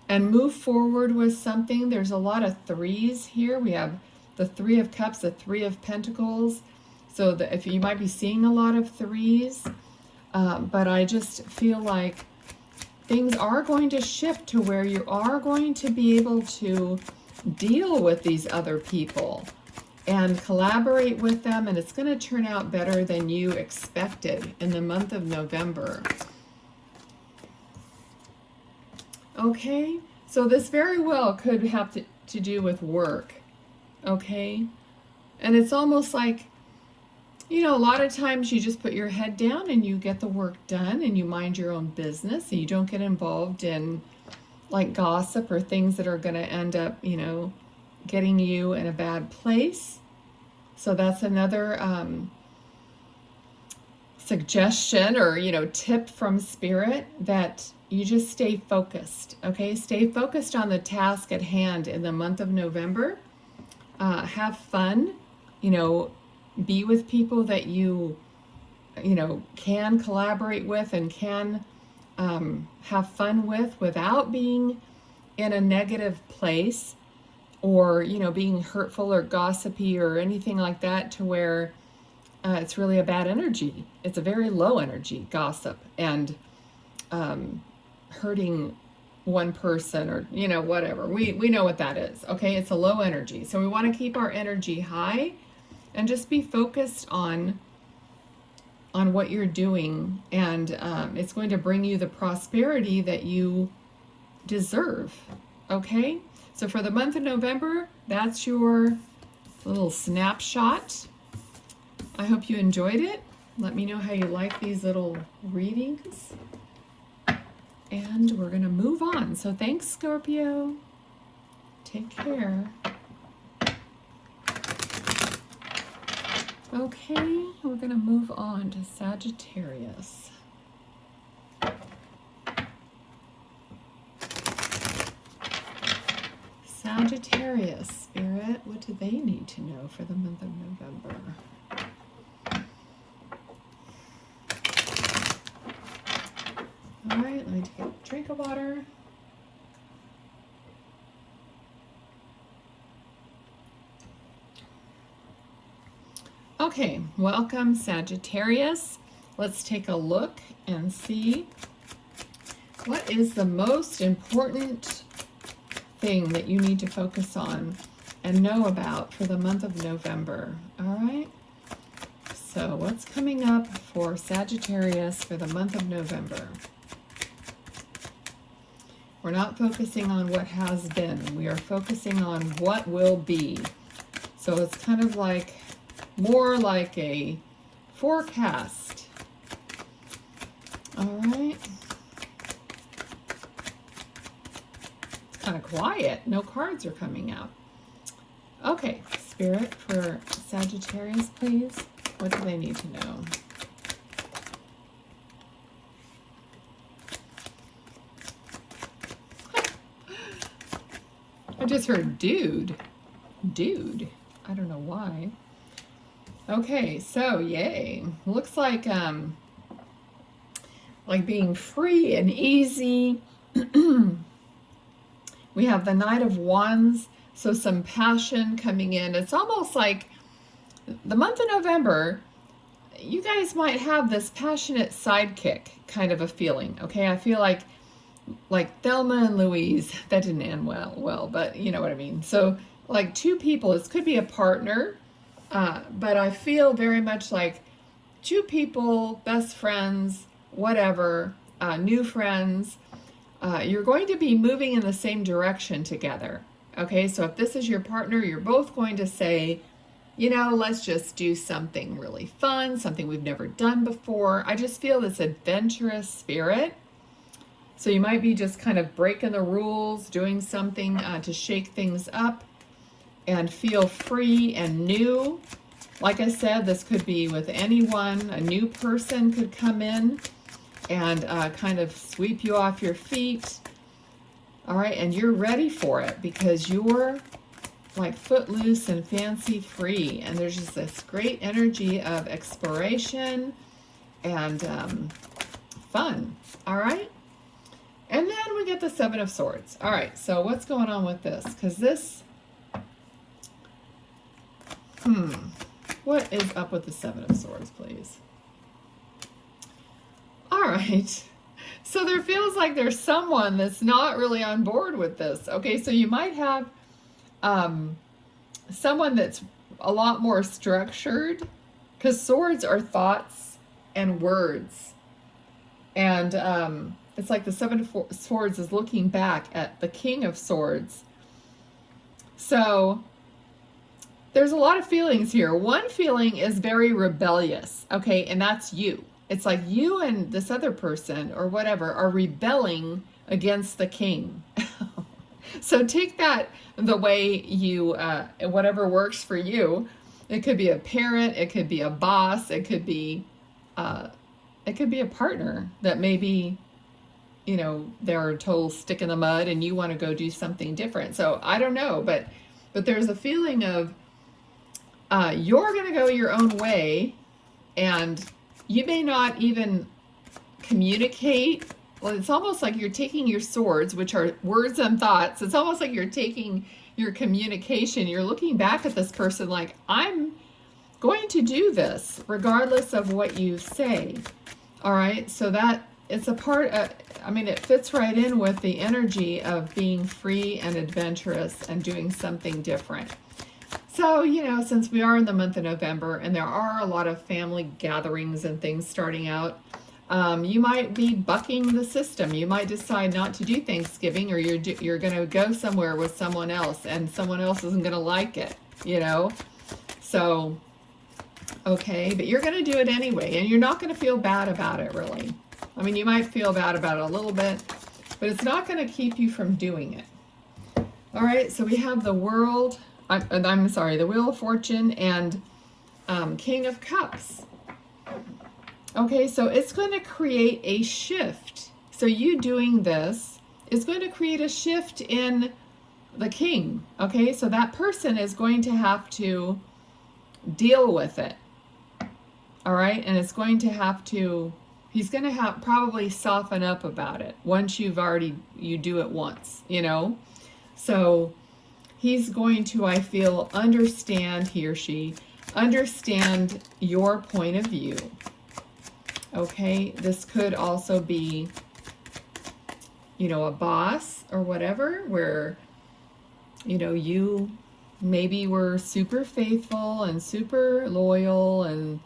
and move forward with something. There's a lot of threes here. We have the Three of Cups, the Three of Pentacles. So if you might be seeing a lot of threes, but I just feel like things are going to shift to where you are going to be able to deal with these other people and collaborate with them, and it's going to turn out better than you expected in the month of November. Okay, so this very well could have to do with work, okay? And it's almost like, you know, a lot of times you just put your head down and you get the work done and you mind your own business and you don't get involved in like gossip or things that are going to end up, you know, getting you in a bad place. So that's another suggestion or, you know, tip from Spirit, that you just stay focused, okay? Stay focused on the task at hand in the month of November. Have fun, you know, be with people that you know, can collaborate with and can have fun with without being in a negative place or, you know, being hurtful or gossipy or anything like that to where it's really a bad energy. It's a very low energy gossip and hurting one person or, you know, whatever. We know what that is, okay? It's a low energy. So we want to keep our energy high and just be focused on what you're doing, and it's going to bring you the prosperity that you deserve, okay? So for the month of November, that's your little snapshot. I hope you enjoyed it. Let me know how you like these little readings. And we're going to move on. So thanks, Scorpio. Take care. Okay, we're going to move on to Sagittarius. Sagittarius, Spirit, what do they need to know for the month of November? All right, let me take a drink of water. Okay, welcome Sagittarius. Let's take a look and see what is the most important thing that you need to focus on and know about for the month of November. All right, so what's coming up for Sagittarius for the month of November? We're not focusing on what has been. We are focusing on what will be. So it's kind of like more like a forecast. All right. It's kind of quiet. No cards are coming out. Okay, Spirit, for Sagittarius, please. What do they need to know? I just heard dude. Dude. I don't know why. Okay, so yay. Looks like being free and easy. We have the Knight of Wands, so some passion coming in. It's almost like the month of November, you guys might have this passionate sidekick kind of a feeling, okay? I feel like like Thelma and Louise. That didn't end well, but you know what I mean. So like two people, this could be a partner, but I feel very much like two people, best friends, whatever, new friends. You're going to be moving in the same direction together. Okay, so if this is your partner, you're both going to say, you know, let's just do something really fun, something we've never done before. I just feel this adventurous spirit. So you might be just kind of breaking the rules, doing something to shake things up and feel free and new. Like I said, this could be with anyone. A new person could come in and kind of sweep you off your feet. All right, and you're ready for it because you're like footloose and fancy free. And there's just this great energy of exploration and fun. All right. And then we get the Seven of Swords. All right, so what's going on with this? Because this, what is up with the Seven of Swords, please? All right, so there feels like there's someone that's not really on board with this. Okay, so you might have someone that's a lot more structured, because swords are thoughts and words. And it's like the Seven of Swords is looking back at the King of Swords. So there's a lot of feelings here. One feeling is very rebellious, okay, and that's you. It's like you and this other person or whatever are rebelling against the king. So take that the way you, whatever works for you. It could be a parent, it could be a boss, it could be a partner that maybe, you know, they're a total stick in the mud and you want to go do something different. So I don't know, but there's a feeling of you're going to go your own way, and you may not even communicate. Well, it's almost like you're taking your swords, which are words and thoughts. It's almost like you're taking your communication. You're looking back at this person like, I'm going to do this regardless of what you say. All right, so that it's a part of, I mean, it fits right in with the energy of being free and adventurous and doing something different. So, you know, since we are in the month of November and there are a lot of family gatherings and things starting out, you might be bucking the system. You might decide not to do Thanksgiving, or you're going to go somewhere with someone else and someone else isn't going to like it, you know. So, okay, but you're going to do it anyway, and you're not going to feel bad about it, really. I mean, you might feel bad about it a little bit, but it's not going to keep you from doing it. All right, so we have the World, I'm sorry, the Wheel of Fortune and King of Cups. Okay, so it's going to create a shift. So you doing this is going to create a shift in the king. Okay, so that person is going to have to deal with it. All right, and it's going to have to, he's going to have probably soften up about it once you do it once, you know. So he's going to, I feel, understand, he or she, understand your point of view. Okay, this could also be, you know, a boss or whatever, where, you know, you maybe were super faithful and super loyal, and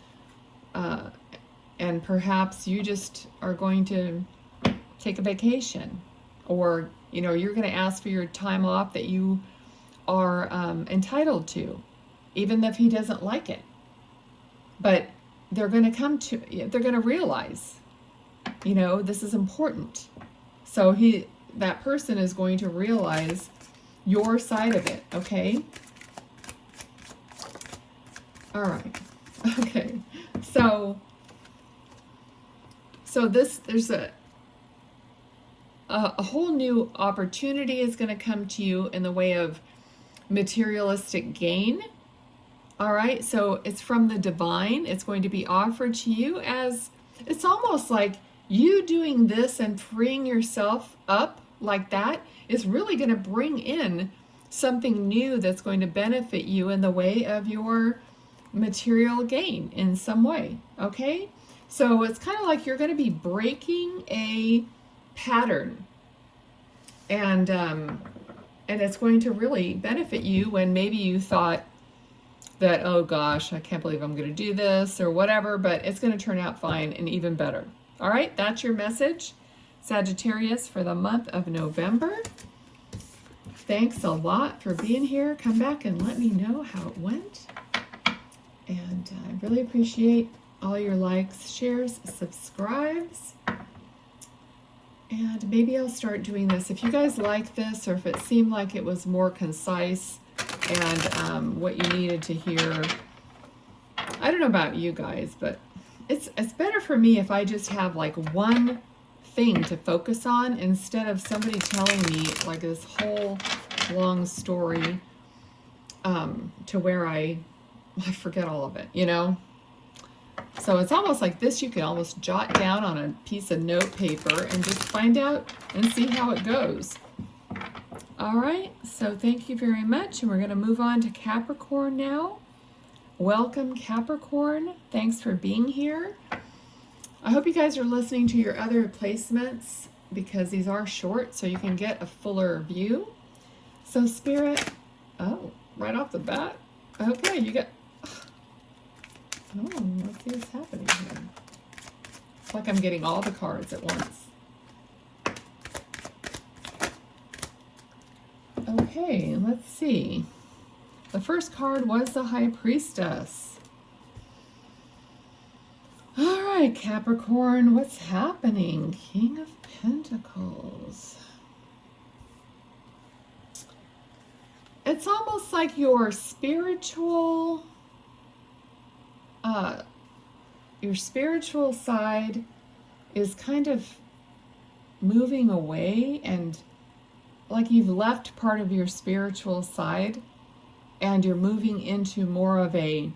perhaps you just are going to take a vacation, or, you know, you're going to ask for your time off that you are entitled to, even if he doesn't like it. But they're going to realize, you know, this is important. So that person is going to realize your side of it, okay? All right. Okay. So there's a whole new opportunity is going to come to you in the way of materialistic gain. All right, so it's from the divine. It's going to be offered to you as, it's almost like you doing this and freeing yourself up like that is really going to bring in something new that's going to benefit you in the way of your material gain in some way, okay? So it's kind of like you're going to be breaking a pattern, And it's going to really benefit you when maybe you thought that, oh gosh, I can't believe I'm going to do this or whatever, but it's going to turn out fine and even better. All right, that's your message, Sagittarius, for the month of November. Thanks a lot for being here. Come back and let me know how it went. And I really appreciate all your likes, shares, subscribes. And maybe I'll start doing this. If you guys like this, or if it seemed like it was more concise and what you needed to hear, I don't know about you guys, but it's better for me if I just have like one thing to focus on instead of somebody telling me like this whole long story to where I forget all of it, you know? So it's almost like this, you can almost jot down on a piece of note paper and just find out and see how it goes. All right, so thank you very much. And we're going to move on to Capricorn now. Welcome, Capricorn. Thanks for being here. I hope you guys are listening to your other placements because these are short, so you can get a fuller view. So Spirit, oh, right off the bat. Okay, you got... Oh, let's see what's happening here. It's like I'm getting all the cards at once. Okay, let's see. The first card was the High Priestess. All right, Capricorn, what's happening? King of Pentacles. It's almost like your spiritual side is kind of moving away, and like you've left part of your spiritual side and you're moving into more of a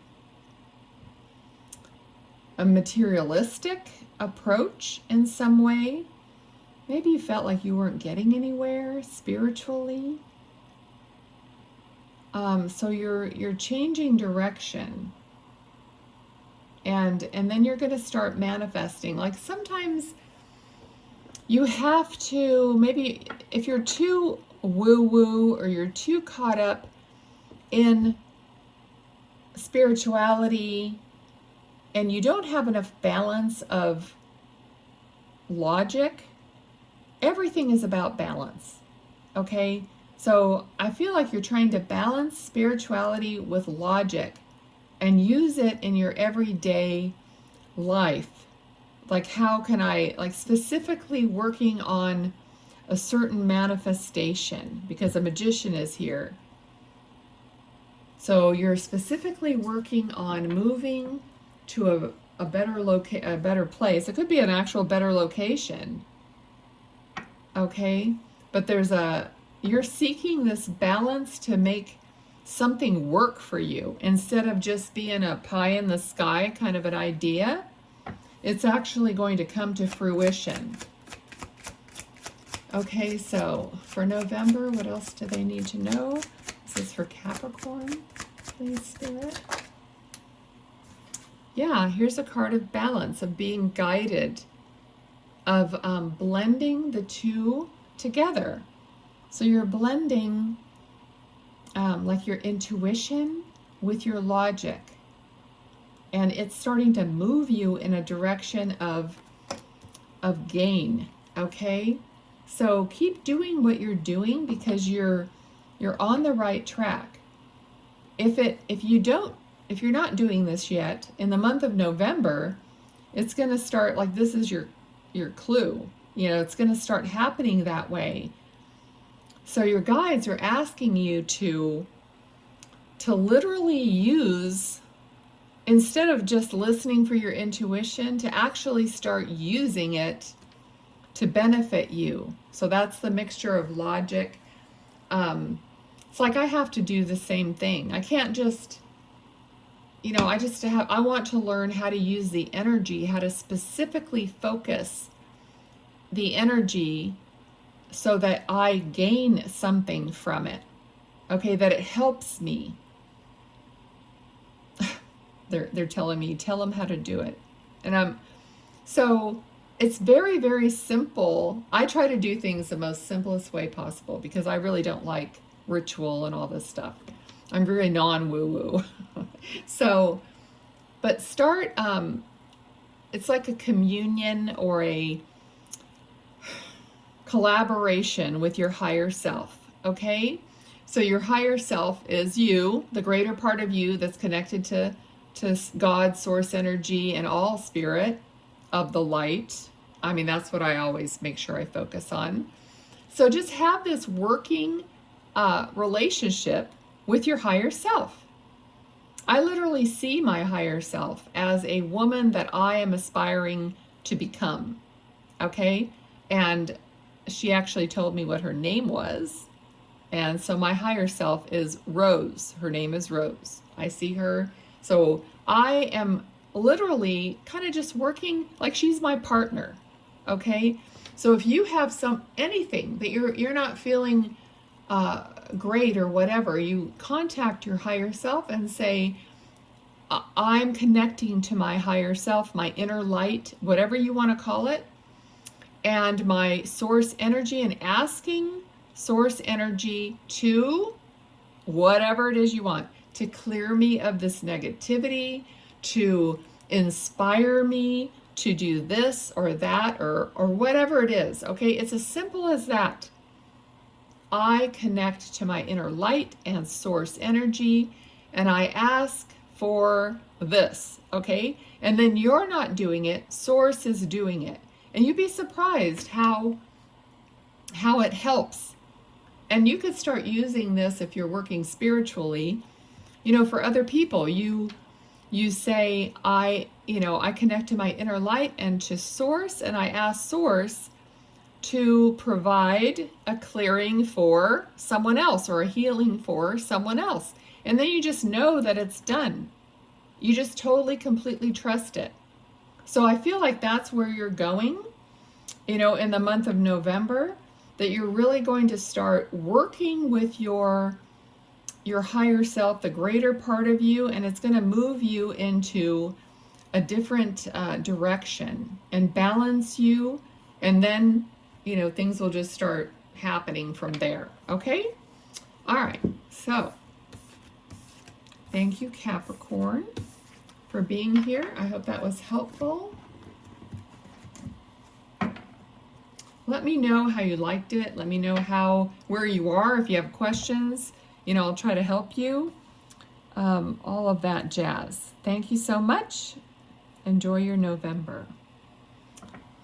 materialistic approach in some way. Maybe you felt like you weren't getting anywhere spiritually. So you're changing direction. And then you're going to start manifesting. Like sometimes you have to, maybe if you're too woo-woo or you're too caught up in spirituality and you don't have enough balance of logic, everything is about balance, okay? So I feel like you're trying to balance spirituality with logic and use it in your everyday life. Like how can I, like specifically working on a certain manifestation because a magician is here. So you're specifically working on moving to a better place. It could be an actual better location. Okay? But you're seeking this balance to make something work for you instead of just being a pie in the sky kind of an idea. It's actually going to come to fruition. Okay, so for November, what else do they need to know? This is for Capricorn, please, Spirit. Yeah, here's a card of balance, of being guided, of blending the two together. So you're blending like your intuition with your logic. And it's starting to move you in a direction of gain, okay? So keep doing what you're doing because you're on the right track. If you're not doing this yet, in the month of November, it's going to start, like this is your clue. You know, it's going to start happening that way. So your guides are asking you to literally use, instead of just listening for your intuition, to actually start using it to benefit you. So that's the mixture of logic. It's like I have to do the same thing. I can't just, you know, I want to learn how to use the energy, how to specifically focus the energy so that I gain something from it. Okay, that it helps me. They're telling me, tell them how to do it. And so it's very, very simple. I try to do things the most simplest way possible because I really don't like ritual and all this stuff. I'm very non-woo-woo. So, but start, it's like a communion or a collaboration with your higher self, okay? So your higher self is you, the greater part of you that's connected to God, source energy, and all spirit of the light. I mean, that's what I always make sure I focus on. So just have this working relationship with your higher self. I literally see my higher self as a woman that I am aspiring to become, okay? And she actually told me what her name was. And so my higher self is Rose. Her name is Rose. I see her. So I am literally kind of just working like she's my partner, okay? So if you have anything that you're not feeling great or whatever, you contact your higher self and say, I'm connecting to my higher self, my inner light, whatever you want to call it, and my source energy, and asking source energy to, whatever it is you want, to clear me of this negativity, to inspire me to do this or that or whatever it is, okay? It's as simple as that. I connect to my inner light and source energy, and I ask for this, okay? And then you're not doing it, source is doing it. And you'd be surprised how it helps. And you could start using this if you're working spiritually, you know, for other people. You say, I connect to my inner light and to source, and I ask source to provide a clearing for someone else or a healing for someone else. And then you just know that it's done. You just totally, completely trust it. So I feel like that's where you're going, you know, in the month of November, that you're really going to start working with your higher self, the greater part of you, and it's going to move you into a different direction and balance you, and then, you know, things will just start happening from there, okay? All right, so thank you, Capricorn, for being here. I hope that was helpful. Let me know how you liked it. Let me know where you are. If you have questions, you know, I'll try to help you. All of that jazz. Thank you so much. Enjoy your November.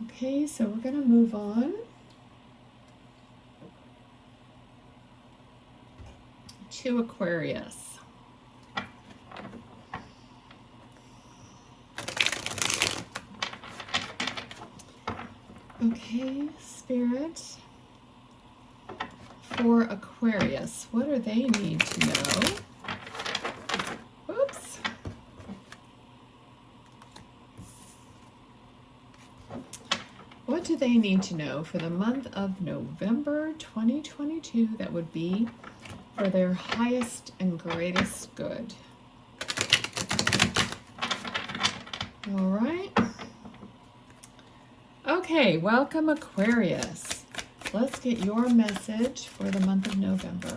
Okay, so we're going to move on to Aquarius. Okay, Spirit, for Aquarius, what do they need to know? Oops. What do they need to know for the month of November 2022 that would be for their highest and greatest good? All right. Okay, welcome Aquarius. Let's get your message for the month of November.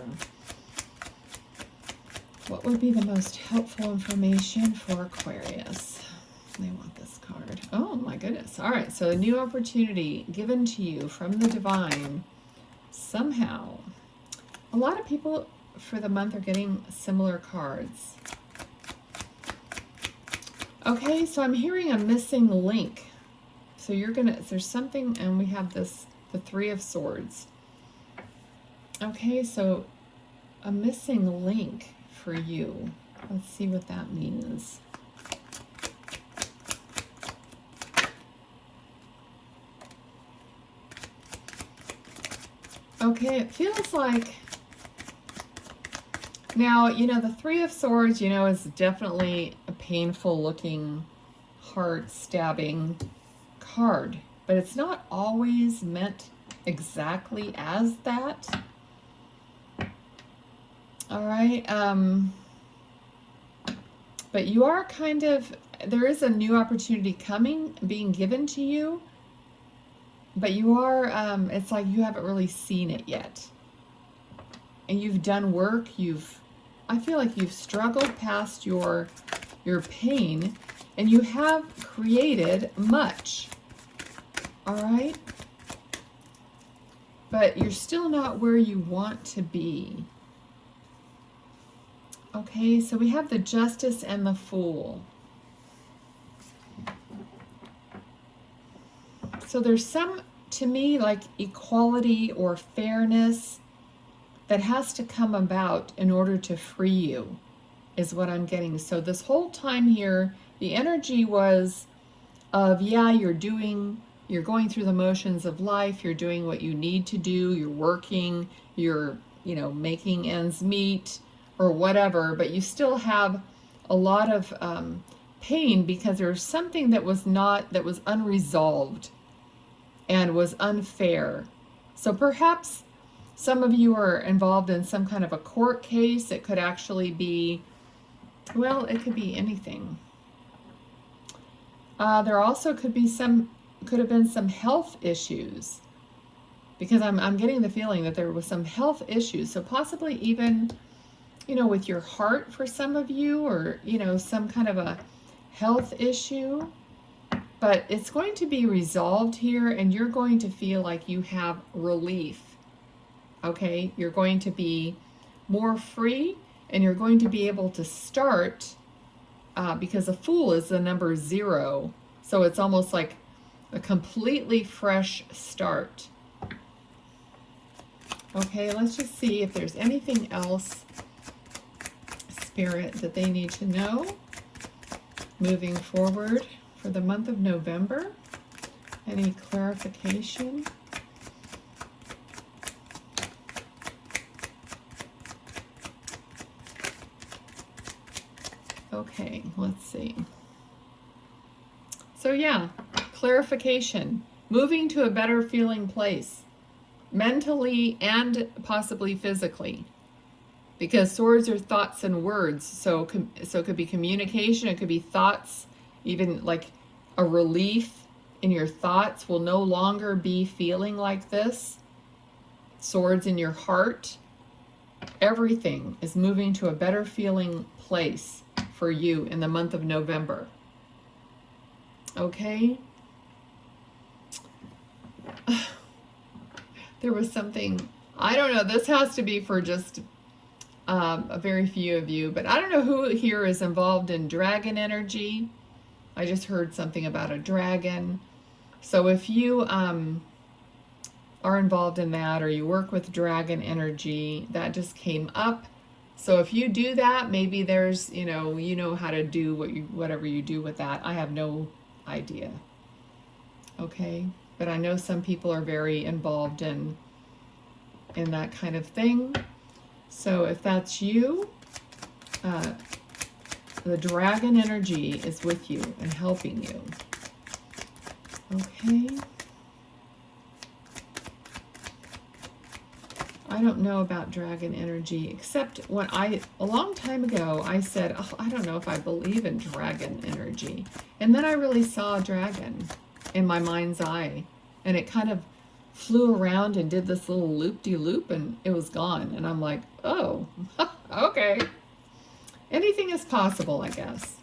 What would be the most helpful information for Aquarius? They want this card. Oh my goodness. All right, so a new opportunity given to you from the divine somehow. A lot of people for the month are getting similar cards. Okay, so I'm hearing a missing link. So there's something, and we have the Three of Swords. Okay, so a missing link for you. Let's see what that means. Okay, it feels like, now, you know, the Three of Swords, you know, is definitely a painful looking, heart-stabbing card, but it's not always meant exactly as that. All right, but you are kind of, there is a new opportunity being given to you, but you are, it's like you haven't really seen it yet. And you've done work, I feel like you've struggled past your pain, and you have created much, all right? But you're still not where you want to be. Okay, so we have the Justice and the Fool. So there's some, to me, like equality or fairness that has to come about in order to free you, is what I'm getting. So this whole time here, the energy was of, yeah, you're going through the motions of life, you're doing what you need to do, you're working, you're, making ends meet or whatever, but you still have a lot of pain because there's something that was unresolved and was unfair. So perhaps some of you are involved in some kind of a court case. It could actually be, well, it could be anything. There also could have been some health issues, because I'm getting the feeling that there was some health issues. So possibly even, with your heart for some of you, or, some kind of a health issue. But it's going to be resolved here, and you're going to feel like you have relief. Okay, you're going to be more free, and you're going to be able to start, because a Fool is the number 0. So it's almost like a completely fresh start. Okay, let's just see if there's anything else, Spirit, that they need to know moving forward for the month of November. Any clarification? Okay, let's see. So yeah, clarification. Moving to a better feeling place, mentally and possibly physically. Because swords are thoughts and words. So it could be communication, it could be thoughts, even like a relief in your thoughts will no longer be feeling like this. Swords in your heart. Everything is moving to a better feeling place for you in the month of November. Okay? There was something, I don't know, this has to be for just a very few of you, but I don't know who here is involved in dragon energy. I just heard something about a dragon. So if you are involved in that, or you work with dragon energy, that just came up. So if you do that, maybe there's, you know how to do whatever you do with that. I have no idea. Okay, but I know some people are very involved in that kind of thing. So if that's you, the dragon energy is with you and helping you. Okay. I don't know about dragon energy, except when a long time ago, I said, oh, I don't know if I believe in dragon energy. And then I really saw a dragon in my mind's eye, and it kind of flew around and did this little loop-de-loop, and it was gone. And I'm like, oh, okay. Anything is possible, I guess.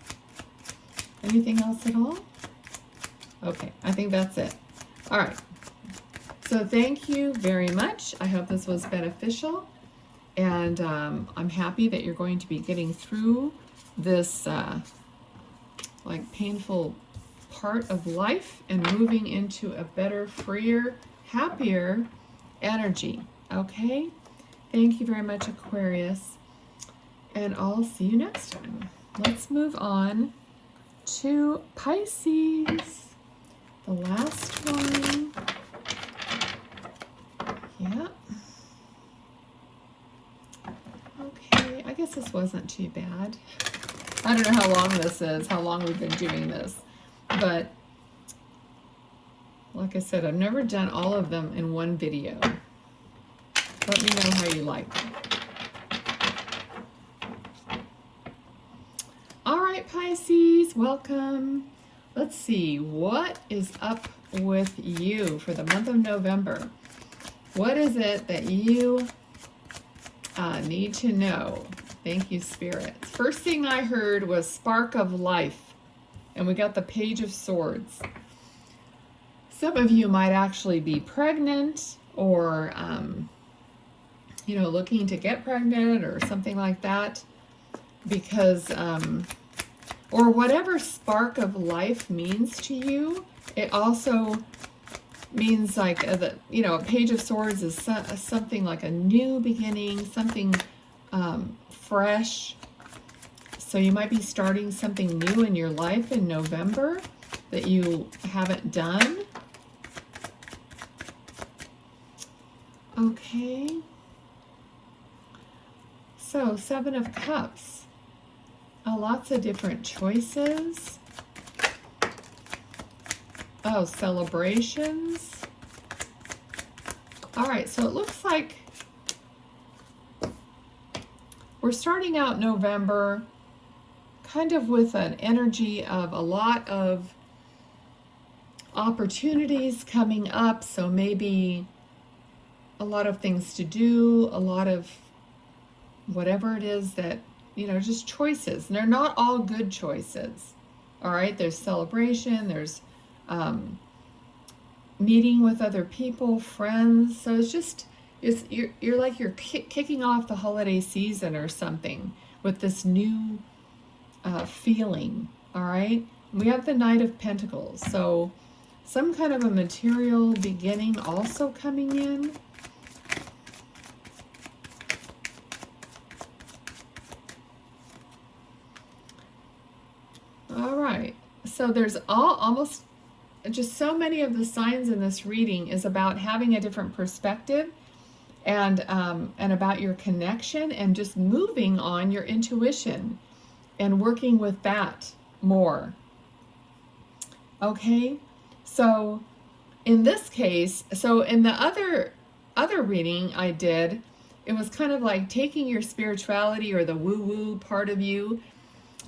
Anything else at all? Okay, I think that's it. All right. So thank you very much. I hope this was beneficial. And I'm happy that you're going to be getting through this like painful part of life and moving into a better, freer, happier energy. Okay? Thank you very much, Aquarius. And I'll see you next time. Let's move on to Pisces. The last one. Yeah. Okay, I guess this wasn't too bad. I don't know how long this is, how long we've been doing this. But like I said, I've never done all of them in one video. Let me know how you like them. All right, Pisces, welcome. Let's see, what is up with you for the month of November? What is it that you need to know? Thank you, Spirit. First thing I heard was spark of life, and we got the Page of Swords. Some of you might actually be pregnant or, you know, looking to get pregnant or something like that, because, or whatever spark of life means to you, it also means like, you know, a Page of Swords is something like a new beginning, something fresh. So you might be starting something new in your life in November that you haven't done. Okay. So, Seven of Cups. Lots of different choices. Oh, celebrations. All right, so it looks like we're starting out November kind of with an energy of a lot of opportunities coming up. So maybe a lot of things to do, a lot of whatever it is that, you know, just choices. And they're not all good choices. All right, there's celebration, there's meeting with other people, friends. So it's just, you're like you're kicking off the holiday season or something with this new feeling. All right, we have the Knight of Pentacles. So some kind of a material beginning also coming in. All right, so there's almost just so many of the signs in this reading is about having a different perspective and about your connection and just moving on your intuition and working with that more. Okay, so in this case, so in the other reading I did, it was kind of like taking your spirituality or the woo-woo part of you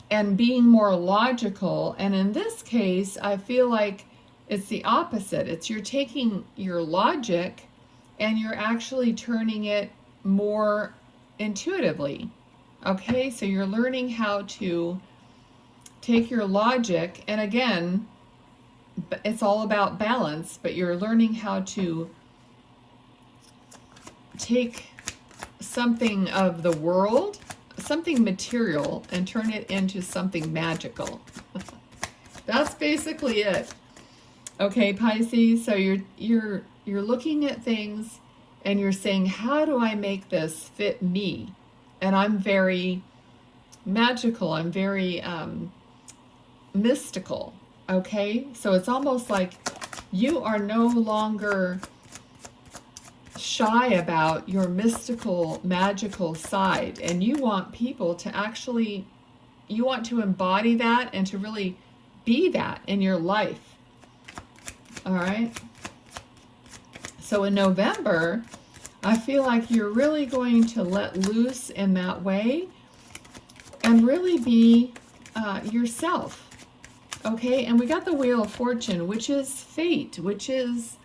and being more logical. And in this case, I feel like it's the opposite. It's you're taking your logic and you're actually turning it more intuitively. Okay, so you're learning how to take your logic, and again, it's all about balance, but you're learning how to take something of the world, something material, and turn it into something magical. That's basically it. Okay, Pisces, so you're looking at things and you're saying, how do I make this fit me? And I'm very magical, I'm very mystical. Okay, so it's almost like you are no longer shy about your mystical, magical side, and you want people to actually, you want to embody that and to really be that in your life. All right, so in November, I feel like you're really going to let loose in that way and really be yourself. Okay, and we got the Wheel of Fortune, which is fate, which is,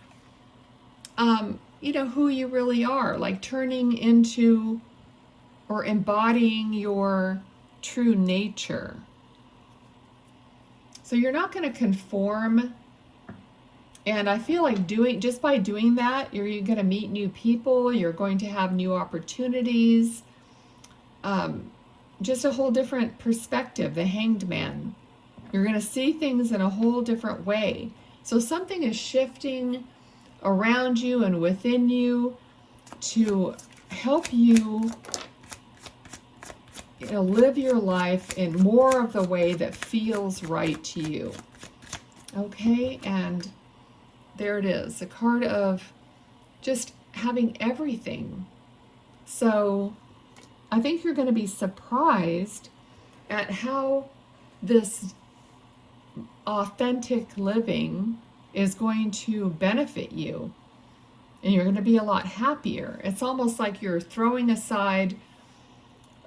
you know, who you really are, like turning into or embodying your true nature. So you're not going to conform. And I feel like just by doing that, you're going to meet new people, you're going to have new opportunities, just a whole different perspective, the Hanged Man. You're going to see things in a whole different way. So something is shifting around you and within you to help you, you know, live your life in more of the way that feels right to you. Okay, and there it is, a card of just having everything. So I think you're going to be surprised at how this authentic living is going to benefit you, and you're going to be a lot happier. It's almost like you're throwing aside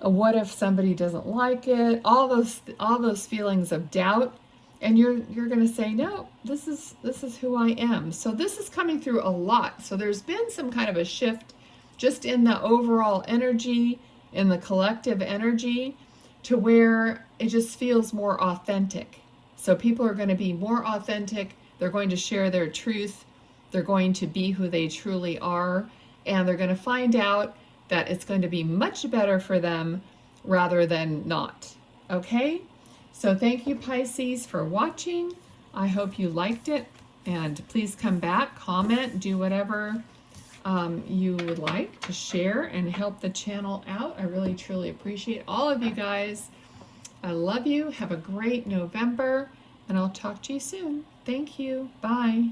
what if somebody doesn't like it, all those feelings of doubt, And you're going to say, no, this is who I am. So this is coming through a lot. So there's been some kind of a shift just in the overall energy, in the collective energy, to where it just feels more authentic. So people are going to be more authentic. They're going to share their truth. They're going to be who they truly are. And they're going to find out that it's going to be much better for them rather than not. Okay? So thank you, Pisces, for watching. I hope you liked it. And please come back, comment, do whatever you would like to share and help the channel out. I really, truly appreciate all of you guys. I love you. Have a great November, and I'll talk to you soon. Thank you. Bye.